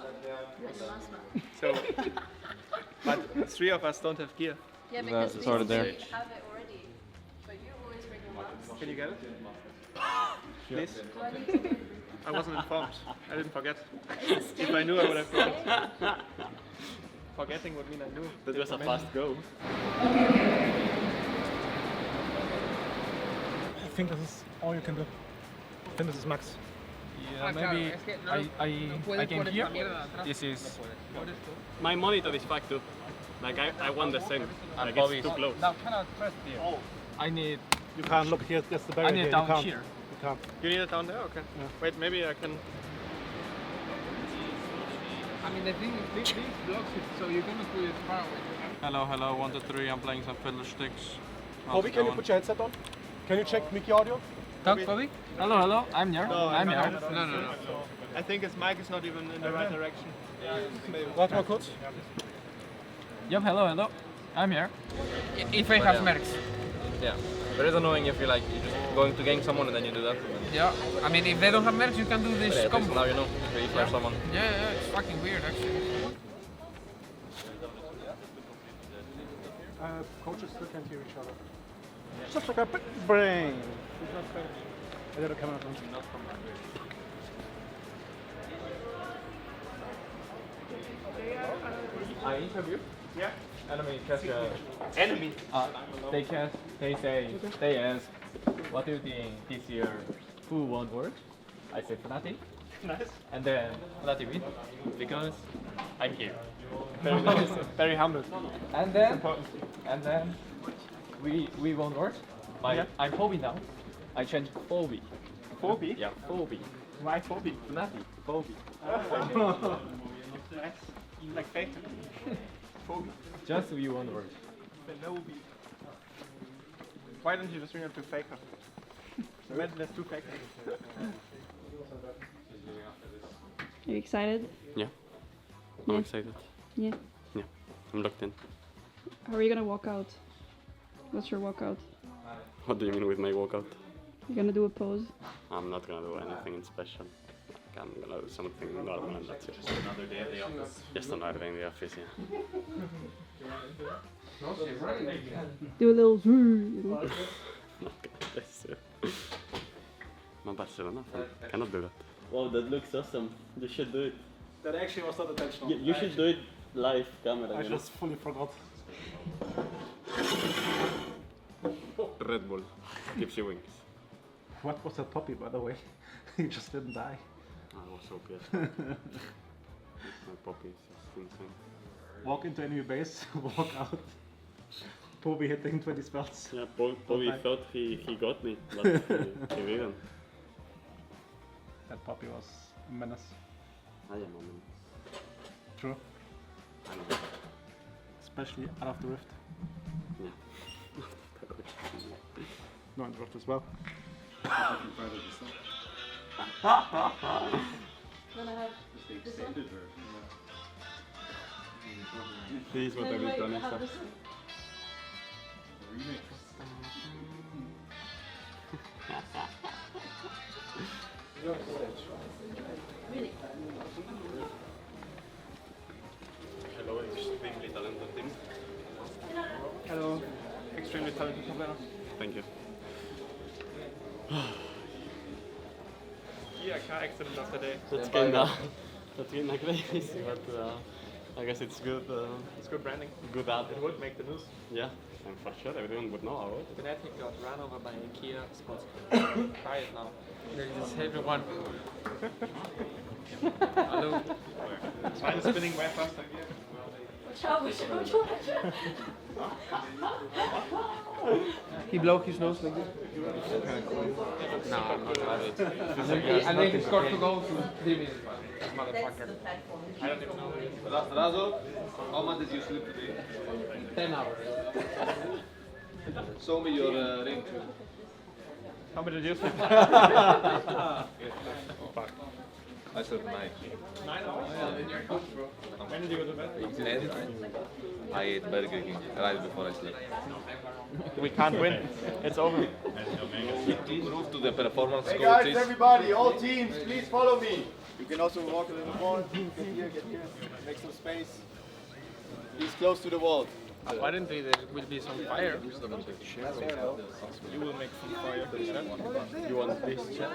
your mouse mat. So, but 3 of us don't have gear. Yeah, because it's already there. we have it already. But you always bring your mouse. Can you get it? Please? Do I need to? I wasn't informed. I didn't forget. If I knew, I would have brought it. Forgetting would mean I knew. That was a fast go. I think this is all you can do. I think this is max. Yeah, maybe I came here. This is... My monitor is back too. Like I want the same. Like it's too close. Now cannot press here. Oh. I need... You can't look here, that's the barrier. I need here. down You can't. here. You can't. You need it down there? Okay. Yeah. Wait, maybe I can... I mean, the thing is, this blocks it, so you're gonna put it far away. Hello, hello, 1 to 3, I'm playing some fiddler sticks. Kobe, can you put your headset on? Can you check Mickey audio? Kobe? Hello, hello, I'm here. No, I'm here. No. I think his mic is not even in the right direction. Warte mal kurz. Yep, hello, hello. I'm here. If I have mercs. Yeah, but it's annoying if you're like, you're just going to gank someone and then you do that. Yeah, I mean, if they don't have mercs, you can do this combo. Now you know, if you flash someone. Yeah, it's fucking weird actually. Coaches still can't hear each other. Such like a big brain. I did a camera from. I interview. Yeah. Enemy catch Enemy? they ask, what do you think this year, who won work? I say Fnatic. Nice. And then Fnatic win, because I'm here. Very nice. Very humble. And then we won work. I'm Phoebe now. I changed Phoebe. Phoebe? Yeah, Phoebe. Why Phoebe? Fnatic, Phoebe. Nice. Like fake. Phoebe. Just we won work. Why don't you just bring up to Faker? Imagine there's 2 Fakers. Are you excited? Yeah. I'm excited. Yeah. Yeah. I'm locked in. How are you gonna walk out? What's your walkout? What do you mean with my walkout? You're gonna do a pose? I'm not gonna do anything special. I'm gonna do something normal and that's it. Just another day at the office. Just another day in the office, yeah. Do a little zoo, you know? Not gonna do this. I'm Barcelona fan. I cannot do that. Wow, that looks awesome. You should do it. That actually was not intentional. You should do it live camera. I just fully forgot. Red Bull gives you wings. What was that puppy, by the way? He just didn't die. I was so pissed. My puppy is just insane. Walk into enemy base, walk out. Poby hitting 20 spells. Yeah, Poby thought he got me, but he didn't. That puppy was a menace. I am a man. True. I know. Especially out of the rift. Yeah. No, in the rift as well. Then I have this one. This is what Then I've done I have stuff. this one. Really? Hello, extremely talented team. Hello, extremely talented Cabana. Thank you. Yeah, excellent after day. That's kinda crazy, but I guess it's good. It's good branding. Good ad. It would make the news. Yeah, and for sure everyone would know about it. Fnatic got run over by a Kia sports car. Try it now. There is everyone. Hello. Mine is spinning way faster here. Watch out, watch out, watch out. He blow his nose like this. No, I'm not allowed. And then he scored 2 goals in 3 minutes. That's the platform. I don't even know who it is. Razo, how much did you sleep today? 10 hours. Show me your ring. How many did you sleep? Fuck. I slept 9. 9 hours? When did you go to bed? 10. I ate Burger King right before I slept. We can't win. It's over. Please move to the performance Hey guys, coaches. everybody, all teams, please follow me. You can also walk a little more. Get here, make some space. Please close to the wall. Apparently there will be some fire. You will make some fire for the chat. You want this chat?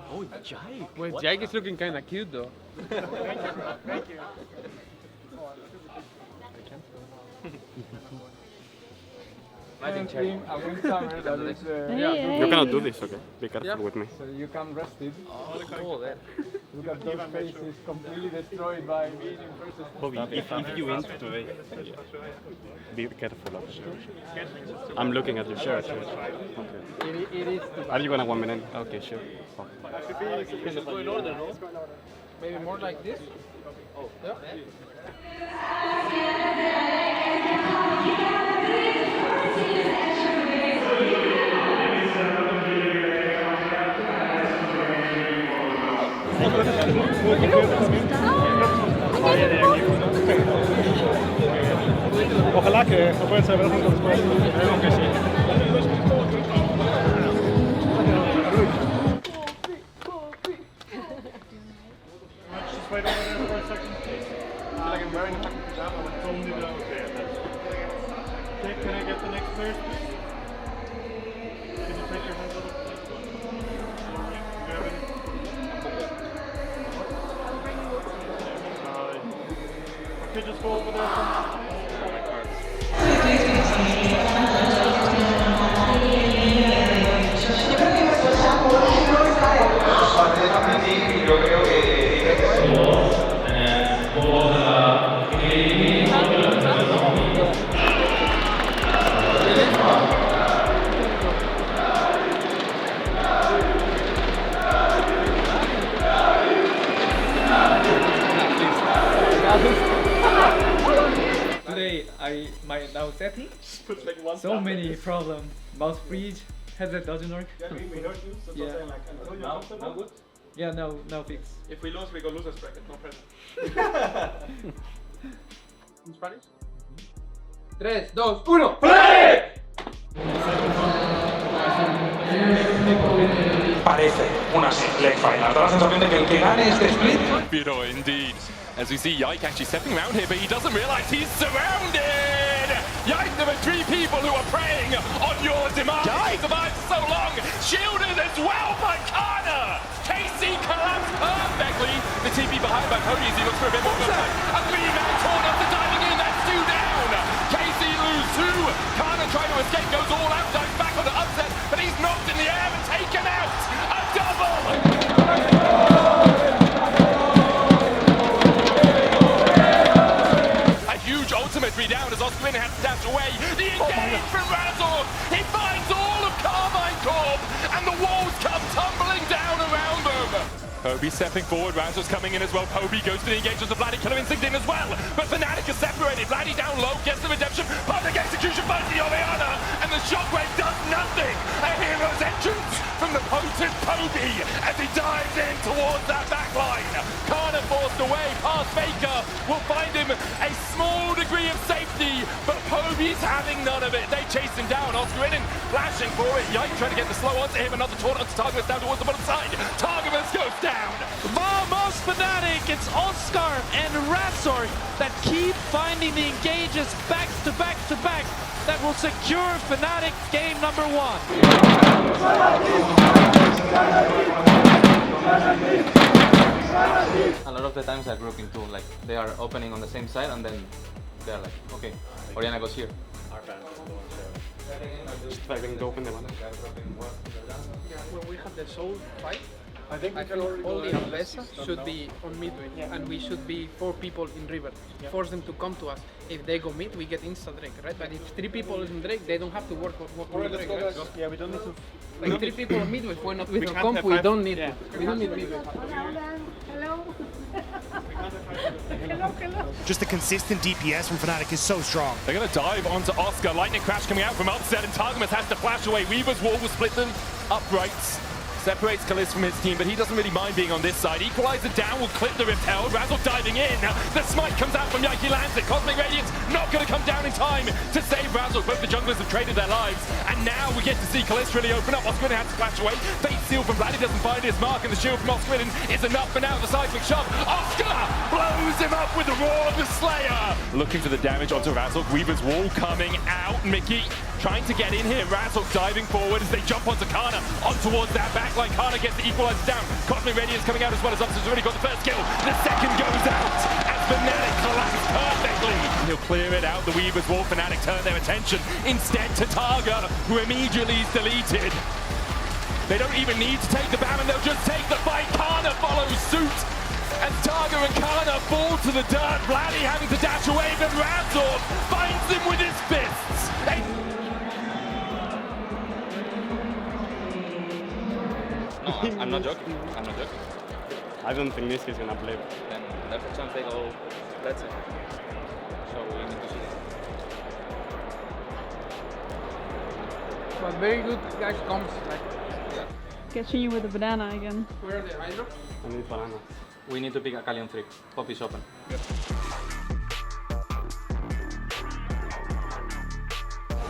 Oh, Giantx. Well, Giantx is looking kind of cute though. Thank you, bro. Thank you. I think team against summer that is You cannot do this, okay? Be careful with me. so you come rested. Oh, cool. Look at those faces completely destroyed by being in versus. Bobby, if you win today, be careful of it. I'm looking at your shirt. Okay. It is Are you gonna 1 minute? Okay, sure. We should go in order, no? Maybe more like this? Oh. Yeah. Ojalá que no pueden saber juntos después. Esperemos que sí. Just wait over there for a second. I feel like I'm wearing a fucking pajama. Like, totally down. Okay, can I get the next players, please? Can you take your hands out of the Do you have any? Okay, just go over there. Yo creo que Today my now setting so many problems. Mouse freeze, headset doesn't work. Yeah, we heard you, so Yeah. saying like, until you're comfortable. good? Yeah, no fix. If we lose, we go losers bracket, no pressure. In Spanish? 3, 2, 1, ¡Play! parece una leg final. Da la sensación de que el que gane este split. Beautiful indeed. As we see Giantx actually stepping around here, but he doesn't realize he's surrounded! Giantx, there are 3 people who are preying on your demise. He survived so long, shielded as well by Kana! Casey collapsed perfectly. The TP behind by Cody as he looks for a bit more time. A 3-man torn up the diving in, that's 2 down! Casey loses 2. Kana trying to escape, goes all out, dives back on the upset, but he's knocked in the air and taken out! A double! Ultimate 3 down as Oscar has to dash away. The engage from Razor. He finds all of Carmine Corp and the walls come tumbling down around them. Poby stepping forward, Razor's coming in as well. Poby goes for the engage as the Vladdy Killer Instinct in as well. But Fnatic is separated. Vladdy down low, gets the redemption. Perfect execution by the Oriana. And the shockwave does nothing. A hero's entrance from the potent Poby as he dives in towards that backline. Kana forced away past Faker will find him a small degree of safety, but Poby's having none of it. They chase him down. Oscar flashing for it. Giantx trying to get the slow onto him. Another taunt onto Targamas down towards the bottom side. Targamas goes down. Vamos Fnatic! It's Oscar and Razor that keep finding the engages back to back to back that will secure Fnatic game number 1. A lot of the times they're grouping too, like they are opening on the same side and then they're like, okay, Oriana goes here. Just trying to open them up. When we have the soul fight, I think only Ambessa should be on midway, and we should be 4 people in river. Force them to come to us. If they go mid, we get insta Drake, right? But if 3 people in Drake, they don't have to work with Drake, right? Yeah, we don't need to. Like 3 people on midway, we don't comp, we don't need it. We don't need midway. Hello. Just the consistent DPS from Fnatic is so strong. They're going to dive onto Oscar. Lightning Crash coming out from upset, and Targamas has to flash away. Weaver's Wall will split them. Uprights. Separates Kalist from his team, but he doesn't really mind being on this side. Equalizer down will clip the Rift Herald. Razzle diving in. The smite comes out from Yike, lands it. Cosmic Radiance not going to come down in time to save Razzle. Both the junglers have traded their lives, and now we get to see Kalist really open up. Oscar has to flash away. Fate Seal from Vladdy doesn't find his mark, and the shield from Oscar is enough for now. The seismic shove. Oscar blows him up with the Roar of the Slayer. Looking for the damage onto Razzle. Weaver's Wall coming out. Mickey trying to get in here. Razzle diving forward as they jump onto Kana. On towards that backline. Kana gets the equalizer down. Cosmic Radiance coming out as well as Upstar's already got the first kill. The second goes out as Fnatic collapse perfectly. He'll clear it out. The Weaver's Wall. Fnatic turn their attention instead to Targa, who immediately is deleted. They don't even need to take the Baron. They'll just take the fight. Kana follows suit. As Targa and Kana fall to the dirt. Vladdy having to dash away, but Razor finds him with his fists. No, I'm not joking. I'm not joking. I don't think this is gonna play. Then there's a chance they go, let's say. So we need to see. But very good guys comes like. Catching you with a banana again. Where are the hydro? I need banana. We need to pick a Kalion 3. Pop is open. Yep.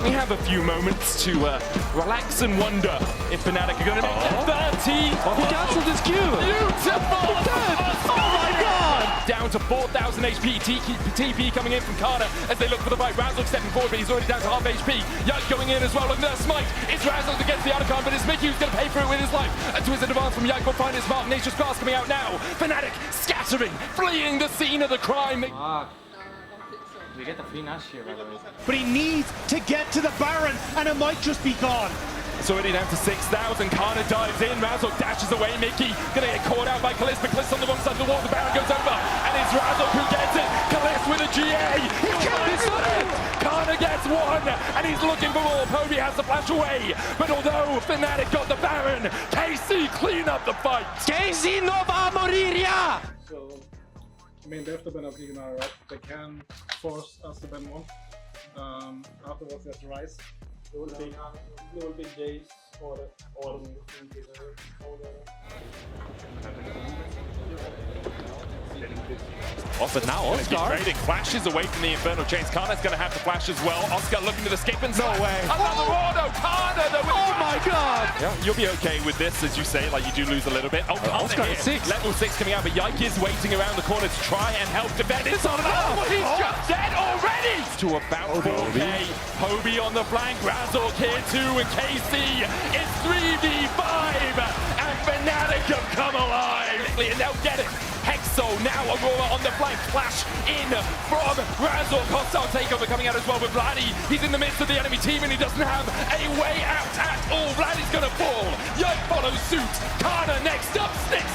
We have a few moments to relax and wonder if Fnatic are going to make it 30. He cancelled his Q. Beautiful! Oh my god! Down to 4,000 HP. TP coming in from Kana as they look for the fight. Razzle stepping forward, but he's already down to half HP. Yike going in as well. Look at that smite. It's Razzle that gets the outcome, but it's Mickey who's going to pay for it with his life. A twisted advance from Yike will find his mark. Nature's Grasp coming out now. Fnatic scattering, fleeing the scene of the crime. We get a free Nash here, by the way. But he needs to get to the Baron, and it might just be gone. It's already down to 6,000. Kana dives in. Razzle dashes away. Mickey gonna get caught out by Kalist, but Kalist on the wrong side of the wall. The Baron goes over, and it's Razzle who gets it. Kalist with a GA. Kana gets 1, and he's looking for more. Poby has to flash away, but although Fnatic got the Baron, KC clean up the fight. KC no va a morir ya! So, I mean, they have to ban up Legionary, right? They can force us to ban 1. Afterwards, there's Rise. It will be Jace or Oh, but now Oscar trading flashes away from the Infernal Chains. Kana's going to have to flash as well. Oscar looking to escape inside. No way. Another auto. Kana. Oh my god. Yeah, you'll be okay with this, as you say. Like, you do lose a little bit. Oh, Kana Oscar here. is 6. Level 6 coming out, but Giantx is waiting around the corner to try and help defend. It's not enough. Oh, He's just dead already. To about 4K. Hobie on the flank. Razork here too, and KC. It's 3v5. And Fnatic have come alive. And they'll get it. Hexo now, Aurora on the flank, flash in from Razork. Hostile takeover coming out as well with Vladdy. He's in the midst of the enemy team and he doesn't have a way out at all. Vladdy's gonna fall. Yike follows suit. Kana next up, stick.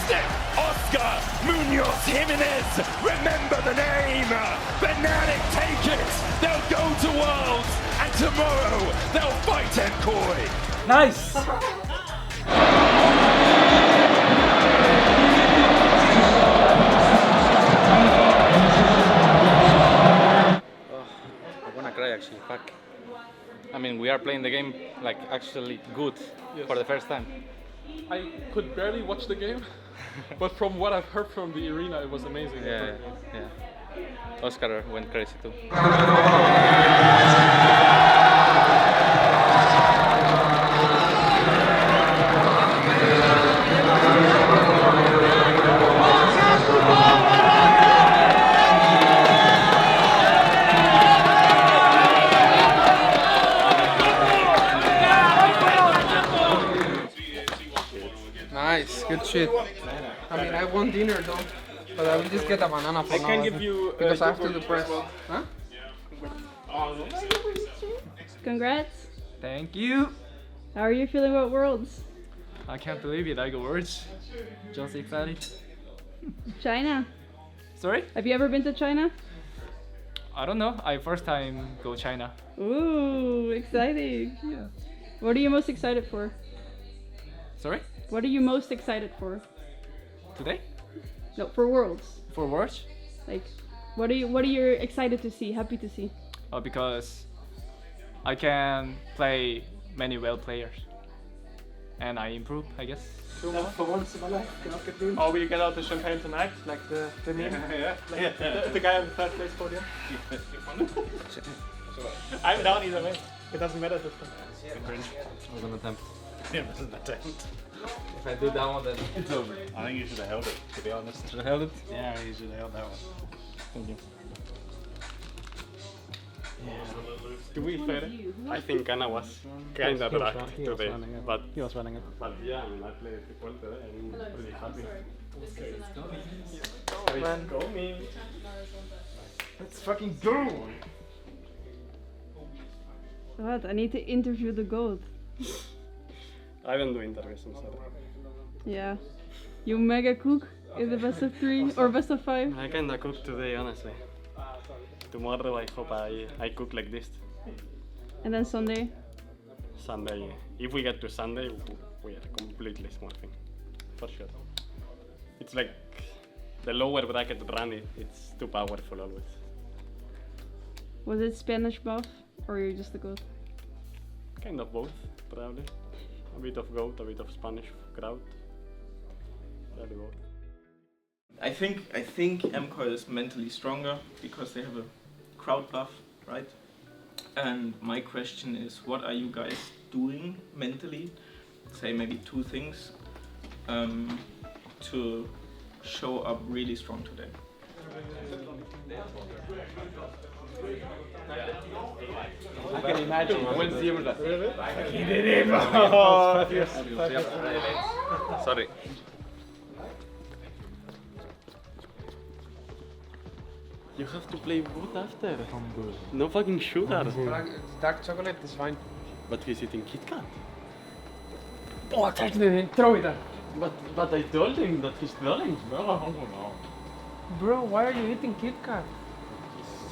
Oscar Munoz Jimenez. Remember the name. Fnatic take it. They'll go to Worlds and tomorrow they'll fight MKOI. Nice! I wanna cry actually, fuck. I mean, we are playing the game like actually good for the first time. I could barely watch the game, but from what I've heard from the arena, it was amazing. Yeah. Oscar went crazy too. Nice, good shit. I mean, I want dinner though, but I will just get a banana for now. I can give you because I have to do press. Huh? Congrats. Thank you. How are you feeling about Worlds? I can't believe it, I got words. Just excited. China. Sorry? Have you ever been to China? I don't know, I first time go China. Ooh, exciting. Yeah. What are you most excited for? Sorry? What are you most excited for? Today? No, for Worlds. For Worlds? Like, what are you excited to see, happy to see? Oh, because I can play many well players. And I improve, I guess. For once in my life, oh, we get out the champagne tonight, like the meme. The guy on the third place podium. I'm down either way. It doesn't matter this time. Cringe. I was on the temp. Yeah, it doesn't attempt. If I do that one, then It's over. I think you should have held it, to be honest. should I held it? Yeah, you should have held that one. Thank you. To be fair, I think Kana was kinda dragged today, but he was running it. But yeah, I mean, I played it well today. I'm pretty happy. Man, go me. Let's fucking go! What? I need to interview the GOAT. I don't do interviews, I'm sorry. Yeah. You mega cook in the best of 3 or best of 5? I kinda cooked today, honestly. Tomorrow I hope I cook like this. And then Sunday? Sunday, if we get to Sunday, we are completely smurfing, for sure. It's like the lower bracket run, it's too powerful always. Was it Spanish buff or you're just the GOAT? Kind of both, probably. A bit of goat, a bit of Spanish crowd. Probably both. I think MKOI is mentally stronger because they have a crowd buff, right? And my question is, what are you guys doing mentally? Say maybe 2 things to show up really strong today. I can imagine. When's the ever He did it! Oh, 5 years. Sorry. You have to play wood after. No fucking sugar. Dark chocolate is fine. But he's eating Kit Kat. Oh, technically, throw it there. But I told him that he's trolling. No. Bro, why are you eating Kit Kat?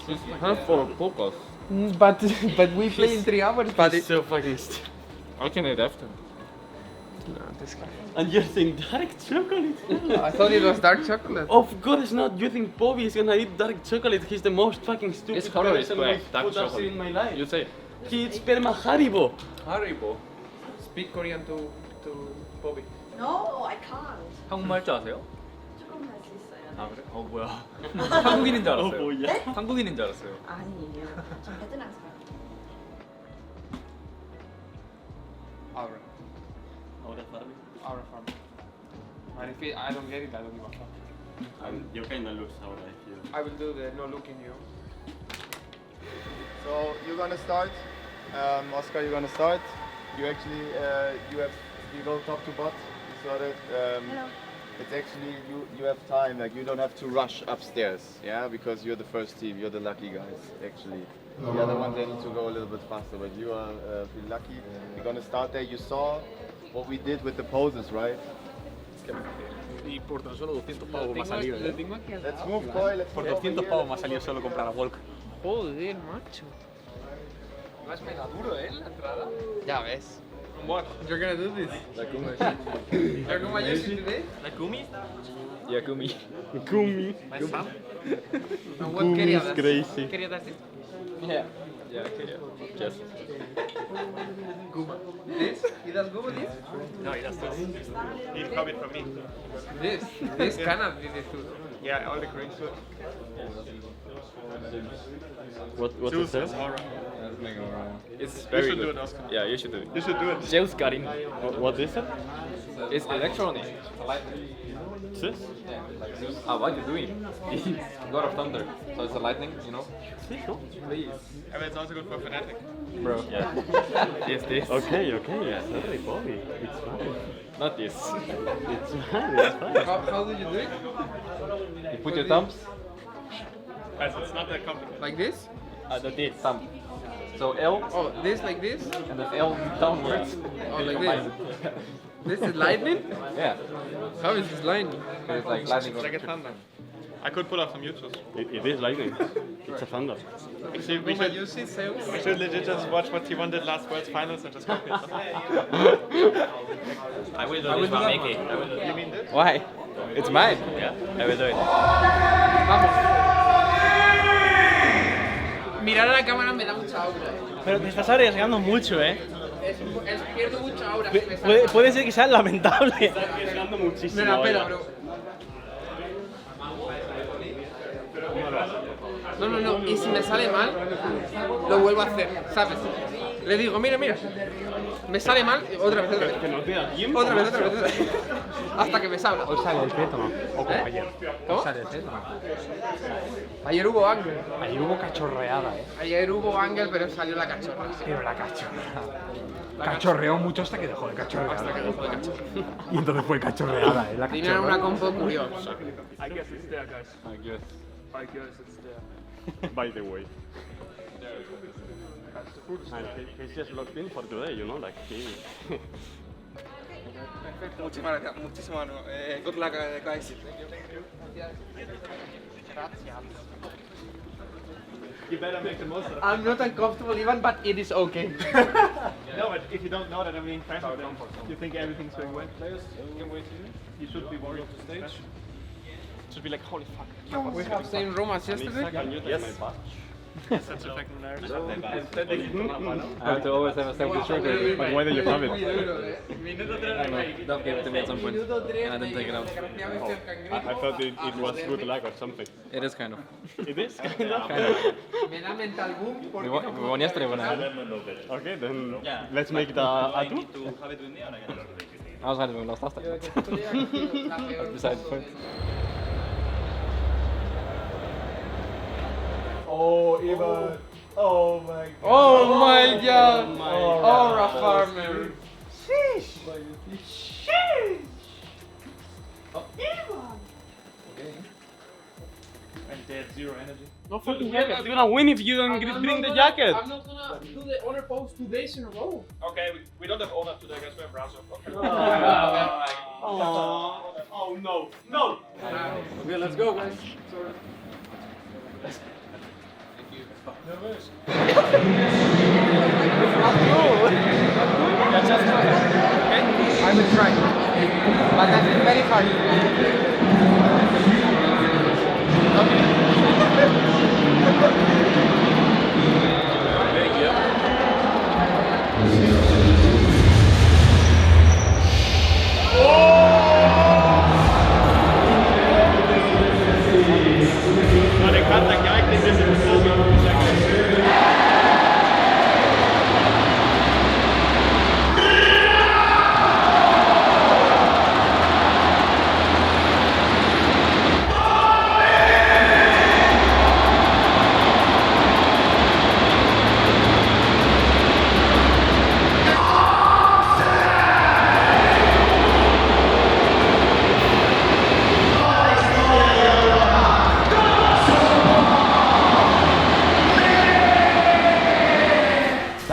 It's half for focus. But we play in 3 hours. But it's so fucking I can eat after. No, this guy. And you're saying dark chocolate? I thought it was dark chocolate. Of course not. You think Bobby is gonna eat dark chocolate? He's the most fucking stupid It's horrible, person it's dark I've ever chocolate. seen in my life. You say. He eats perma Haribo. Haribo. Speak Korean to Bobby. No, I can't. 한국말 좀 아세요? 조금 할 수 있어요. 아 그래? 뭐야? 한국인인 줄 알았어요. 뭐야? 한국인인 줄 알았어요. 아니에요. 저 베트남 사람. Aura. Aura farm. And if I don't get it, I don't give a fuck. You kinda lose Aura if you... I will do the no looking you. So you're gonna start. Oscar, you're gonna start. You actually you go top to bot. You saw that. Hello. It's actually you have time. Like you don't have to rush upstairs. Yeah, because you're the first team. You're the lucky guys. Actually, the other ones they need to go a little bit faster. But you are feel lucky. You're gonna start there. You saw what we did with the poses, right? Y por tan solo 200 pavos me ha salido. Let's move, Koi. Let's Por move over 200 here. pavos me ha salido solo comprar a Volk. Joder, macho. ¿No has pegado duro, la entrada? Ya ves. What? You're gonna do this? Like Kumi. You're gonna use it today? Like Kumi? Yeah, Kumi. Kumi. My son? And what Kumi Keria is does? crazy. Keria does it? Yeah. Yeah, okay, yes. Guma. This? He does Guma this? No, he does this. He copied from me. This cannot did it too. Yeah, all the green suit. What Zeus is that? has aura. That's mega aura. It's You very should good. do it, Oscar. Yeah, you should do it. You should do it. Zeus got him. What is it? It's electronic. This? Yeah, like Zeus. Ah, what you doing? He's God of Thunder. So it's a lightning, you know? Please. I mean, it's also good for Fnatic. Bro. Yeah. This. Okay. Sorry, Bobby. It's fine. Not this. It's fine. How do you do it? You put your thumbs. Guys, it's not that complicated. Like this? This thumb. So L. Oh, this like this? And then L downwards. Oh, like this? This is lightning? Yeah. How is this lightning? It's like lightning. It's like a thunder. I could pull off some YouTubes. It is lightning. It's a thunder. Actually, we should legit just watch what T1 did last World's Finals and just copy it. I will do this one, make it. You mean this? Why? It's mine. Yeah. I will do it. Mirar a la cámara me da mucha aura. Pero te estás arriesgando mucho, Pierdo mucha aura. Puede ser que sea lamentable. Estás arriesgando muchísimo. Mira, espera, ahora. bro. No. Y si me sale mal, lo vuelvo a hacer, ¿sabes? Le digo, mira. Me sale mal, otra vez. Que no te da tiempo. Otra vez. Hasta que me salga. Hoy sale el peto, ¿no? O como ayer. ¿Cómo? Hoy sale el peto, ¿no? Ayer hubo ángel. Ayer hubo cachorreada, Ayer hubo ángel, pero salió la cachorra. Pero la cachorreada. Cachorreó mucho hasta que dejó de cachorrear. Hasta que dejó de cachorrear. Y entonces fue cachorreada, la Tenían una compo curiosa. I guess it's there, guys. I guess. It's there. By the way. And he's just locked in for today, you know, like he... Perfecto, muchísimas gracias. Good luck, guys. You better make the most of it. I'm not uncomfortable even, but it is okay. No, but if you don't know that I'm being present, then you think everything's going well. Players, you should be worried to stage. Should be like, holy fuck. We have same room as yesterday. Can you take my badge? Such a fucking nerd. I have to always have a self record. But why do you have it? I know. Dove gave it to me at some point, and I didn't take it out. I thought it was good luck or something. It is kind of. It is kind of? Me da mental boom. We won yesterday when I Okay, then let's make it a two. I was hiding when we lost last time. That's beside the point. Oh, Eva. Oh my god. Oh my god. Aura farmer. Sheesh. Okay. And they have zero energy. No fucking jacket. You're gonna win if you don't bring the jacket. I'm not gonna do the honor pose 2 days in a row. Okay, we don't have owner today, guys. We have Razor. Okay. Oh no. No. Okay, let's go, guys. Nervous. I will try, but that's very hard. canta Giantx desde el COVID.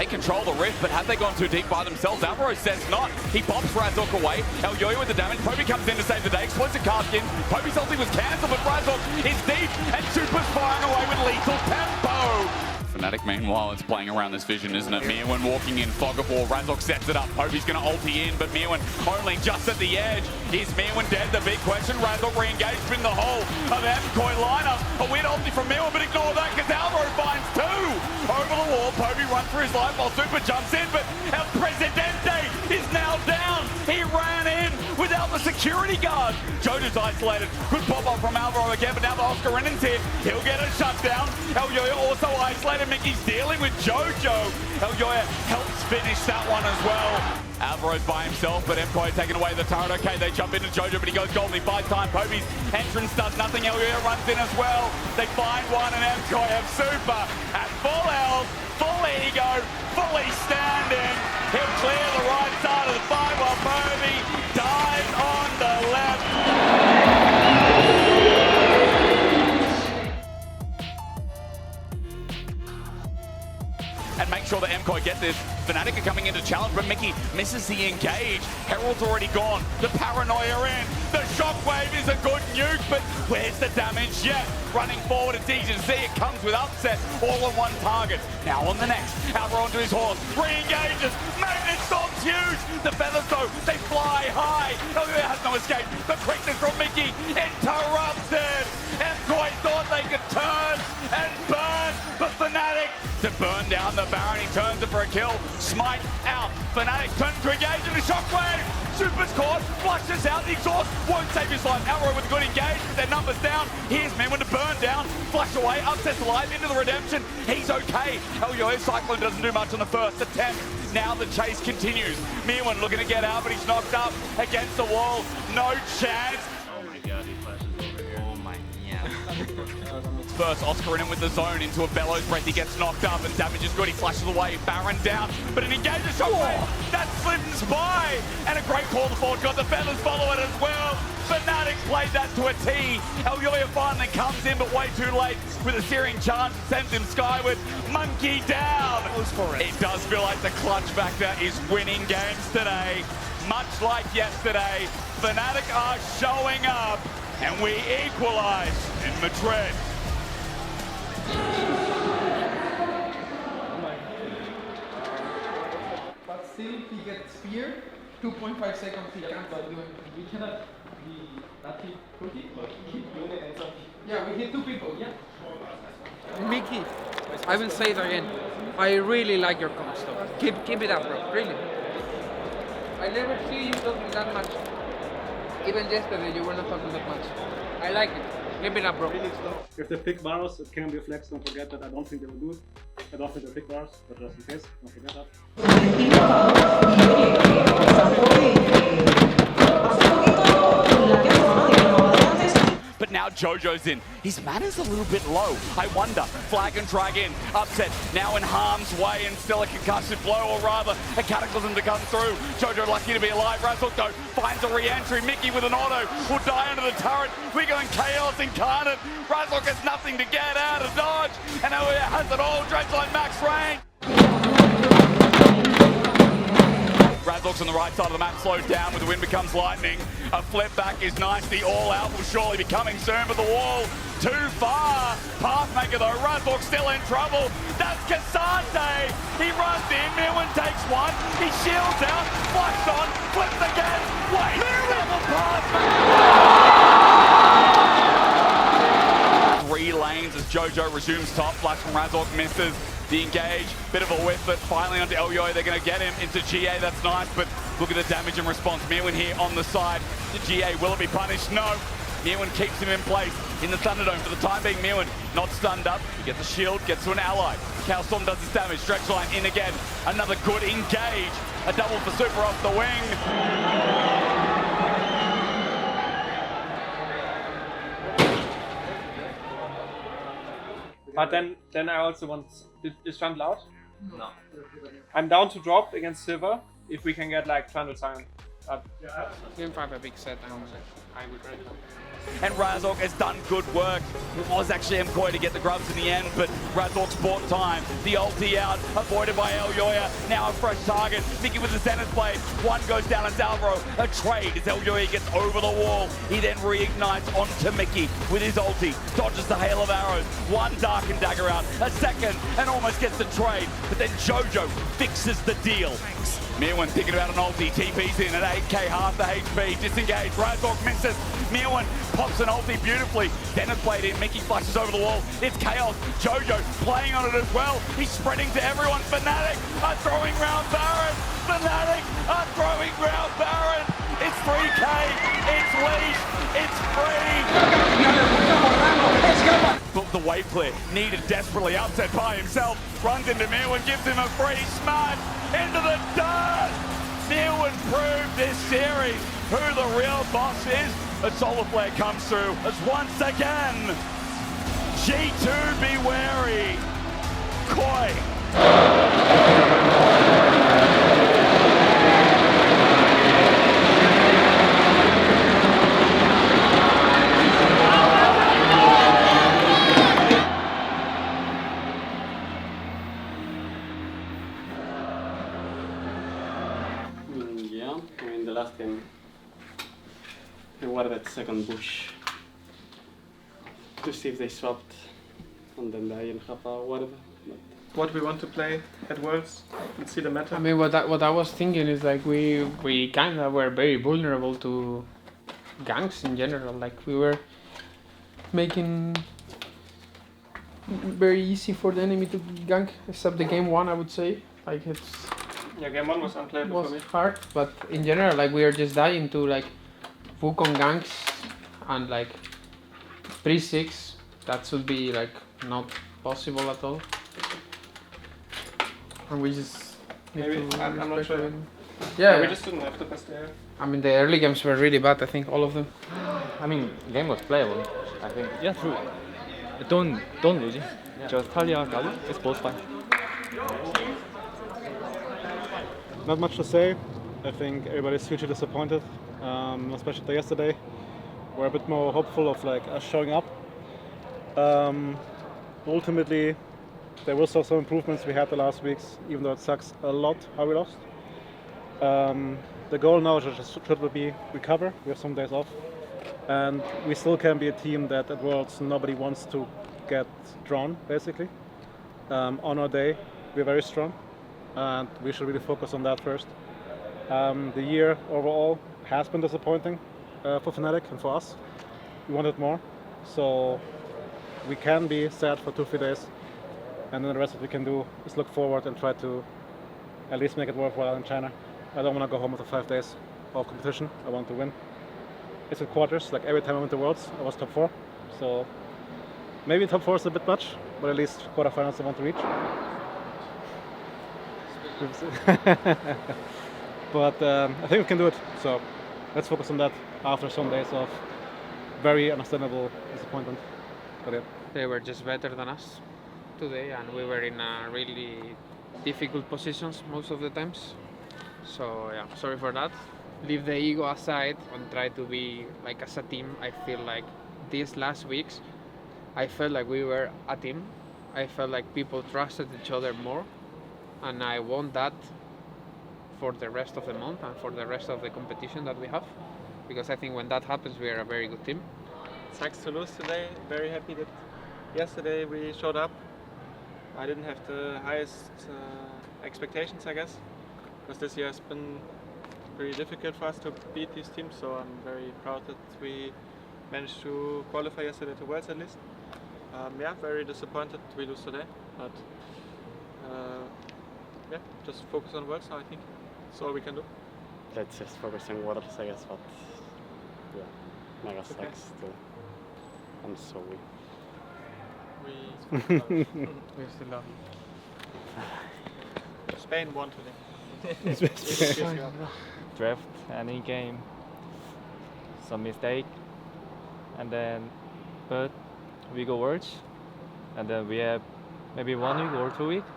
Control the rift, but have they gone too deep by themselves? Alvaro says not. He pops Razok away. Elyoya with the damage. Poby comes in to save the day. Explosive cast in. Poby's ulti was cancelled, but Razok is deep, and Super's firing away with lethal tempo. Fnatic, meanwhile, is playing around this vision, isn't it? Mirwin walking in, fog of war. Razok sets it up. Poby's going to ulti in, but Mirwin only just at the edge. Is Mirwin dead? The big question. Razok re-engaged in the whole of MKOI lineup. A weird ulti from Mirwin, but ignore that because Alvaro finds two. Over the wall, Poby runs for his life while Super jumps in, but El Presidente is now down. He ran in without the security guard. Jojo's isolated. Good pop-up from Alvaro again, but now the Oscar Renan's here. He'll get a shutdown. Elyoya also isolated. Mickey's dealing with Jojo. Elyoya helps finish that one as well. Alvaro's by himself, but MKOI taking away the turret. Okay, they jump into Jojo, but he goes golden. He buys time. Poby's entrance does nothing. Elyoya runs in as well. They find one, and MKOI have Super at full health, full ego, fully standing. He'll clear the right side of the fight while Poby dies on the left. And make sure that MKOI get this. Fnatic are coming into challenge, but Mickey misses the engage. Herald's already gone. The paranoia in. The shockwave is a good nuke, but where's the damage yet? Running forward, it's easy to see. It comes with upset, all on one target. Now on the next. Alvaro onto his horse. Re-engages. Magnet Storm's huge. The feathers, though, they fly high. Elyoya has no escape. The quickness from Mickey interrupted. MKOI thought they could turn and burn, but Fnatic to burn down the Baron. He turns it for a kill. Smite out. Fnatic turns to engage in the shockwave. Super's caught. Flushes out. The exhaust won't save his life. Alvaro with a good engage. With their numbers down. Here's Mirwin to burn down. Flush away. Upsets alive into the redemption. He's okay. Elyoya Cyclone doesn't do much on the first attempt. Now the chase continues. Mirwin looking to get out, but he's knocked up against the wall. No chance. Oh my god, he flashes over here. Oh my First, Oscar in with the zone into a Bellows breath. He gets knocked up and damage is good. He flashes away. Baron down, but an engages shockwave. That slips by. And a great call the forward. Got the feathers follow it as well. Fnatic played that to a T. Elyoya finally comes in, but way too late with a searing charge. Sends him skyward. Monkey down. It does feel like the clutch factor is winning games today. Much like yesterday, Fnatic are showing up. And we equalize in Madrid. But still, he gets spear. 2.5 seconds, he can't do it. We cannot be that cookie, but keep doing it and so. Yeah, we hit two people. Yeah. Mickey, I will say it again. I really like your comp stuff. Keep it up, bro. Really. I never see you talking that much. Even yesterday, you were not talking that much. I like it. Keep it up, bro. If they pick Varus, it can be a flex. Don't forget that. I don't think they will do it. I don't think they'll pick Varus, but just in case, don't forget that. But now Jojo's in. His mana's a little bit low. I wonder. Flag and drag in. Upset. Now in harm's way and still a concussive blow, or rather a cataclysm to come through. Jojo lucky to be alive. Razok though finds a re-entry. Mickey with an auto will die under the turret. We're going chaos incarnate. Razok has nothing to get out of dodge. And Elyoya has it all. Dreadline max range. Razok's on the right side of the map, slowed down when the wind becomes lightning. A flip back is nice. The all-out will surely be coming soon, but the wall too far. Pathmaker though, Razok still in trouble. That's Cassante. He runs in, Mirwin takes one. He shields out, flush on, flips again. Wait, double Pathmaker. 3 lanes as Jojo resumes top. Flash from Razok misses. The engage, bit of a whiff, but finally onto Elyoya. They're going to get him into GA. That's nice, but look at the damage and response. Mirwin here on the side. The GA, will it be punished? No. Mirwin keeps him in place in the Thunderdome. For the time being, Mirwin not stunned up. He gets a shield, gets to an ally. Cowstorm does his damage. Stretch line in again. Another good engage. A double for Super off the wing. But then I also want... Is Trundle out? No. I'm down to drop against Silver if we can get like Trundle Sion. Game 5 a big set, I would recommend. And Razork has done good work. It was actually MKOI to get the grubs in the end, but Razork's bought time. The ulti out, avoided by El Yoya. Now a fresh target. Mickey with the Zenith Blade. One goes down as Alvaro. A trade as El Yoya gets over the wall. He then reignites onto Mickey with his ulti. Dodges the hail of arrows. One Dark and Dagger out. A second and almost gets the trade. But then Jojo fixes the deal. Mirwin thinking about an ulti. TP's in at 8k, half the HP. Disengage. Razork misses. Mirwin pops an ulti beautifully. Zenith Blade in. Mickey flashes over the wall. It's Chaos. Jojo playing on it as well. He's spreading to everyone. Fnatic are throwing round Baron. Fnatic are throwing round Baron. It's 3k. It's leash. It's free. But the wave clear needed desperately. Upset by himself. Runs into Mirwin. Gives him a free smash. Into the dirt. Mirwin proved this series who the real boss is. A solar flare comes through as once again G2 be wary. Koi. Yeah, I mean the last game they were that second bush to see if they swapped and then they didn't have a word. What we want to play at Worlds and see the meta. I mean, what I was thinking is like we kind of were very vulnerable to ganks in general. Like we were making very easy for the enemy to gank, except the game 1, I would say. Like it's Yeah, game 1 was unplayable for me. hard, but in general, like we are just dying to like Wukong ganks and like 3-6. That should be like not possible at all. And we just need Maybe, to I'm not respect sure. it. Yeah, we just didn't have the best player. I mean, the early games were really bad. I think all of them. I mean, game was playable, I think. Yeah, true. Don't lose it. Just Talia, Galu, it's both fine. Not much to say. I think everybody's hugely disappointed, especially yesterday. We're a bit more hopeful of like us showing up. Ultimately, there were still some improvements we had the last weeks, even though it sucks a lot how we lost. The goal now should be recover. We have some days off, and we still can be a team that at Worlds nobody wants to get drawn. Basically, on our day we're very strong, and we should really focus on that first. The year overall has been disappointing for Fnatic and for us. We wanted more, so we can be sad for 2-3 days, and then the rest of we can do is look forward and try to at least make it worthwhile in China. I don't want to go home after 5 days of competition. I want to win. It's in quarters. Like every time I went to Worlds, I was top 4. So maybe top 4 is a bit much, but at least quarterfinals I want to reach. But I think we can do it. So let's focus on that after some days of very understandable disappointment. But yeah. They were just better than us today, and we were in really difficult positions most of the times. So yeah, sorry for that. Leave the ego aside and try to be like as a team. I feel like these last weeks, I felt like we were a team. I felt like people trusted each other more, and I want that for the rest of the month and for the rest of the competition that we have, because I think when that happens, we are a very good team. Sucks to lose today. Very happy that yesterday we showed up. I didn't have the highest expectations, I guess, because this year has been very difficult for us to beat these teams, so I'm very proud that we managed to qualify yesterday to Worlds at least. Yeah, very disappointed we lose today, but yeah, just focus on Worlds now, I think. That's all we can do. Let's just focus on Worlds, I guess, but yeah. Mega sucks too. I'm sorry. We still love you. Spain won today. Draft and in game, some mistake, and then but we go Worlds, and then we have maybe 1 week or 2 weeks.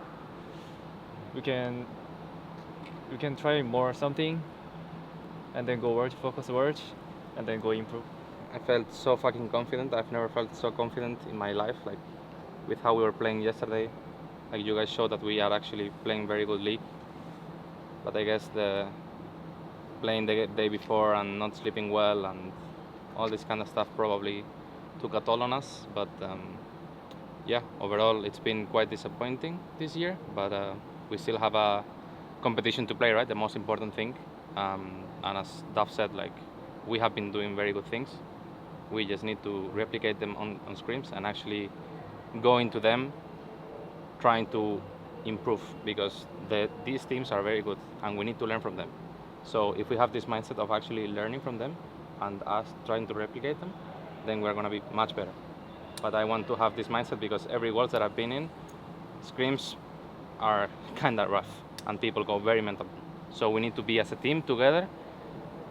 We can try more something, and then go Worlds, focus Worlds, and then go improve. I felt so fucking confident. I've never felt so confident in my life, like with how we were playing yesterday. Like you guys showed that we are actually playing very good league. But I guess the playing the day before and not sleeping well and all this kind of stuff probably took a toll on us. But yeah, overall it's been quite disappointing this year. But we still have a competition to play, right? The most important thing. And as Duff said, like we have been doing very good things. We just need to replicate them on scrims and actually go into them trying to improve, because these teams are very good and we need to learn from them. So if we have this mindset of actually learning from them and us trying to replicate them, then we're going to be much better. But I want to have this mindset because every Worlds that I've been in, scrims are kind of rough and people go very mental. So we need to be as a team together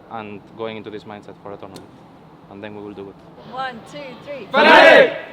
and going into this mindset for a tournament. And then we will do it. 1, 2, 3. Fnatic!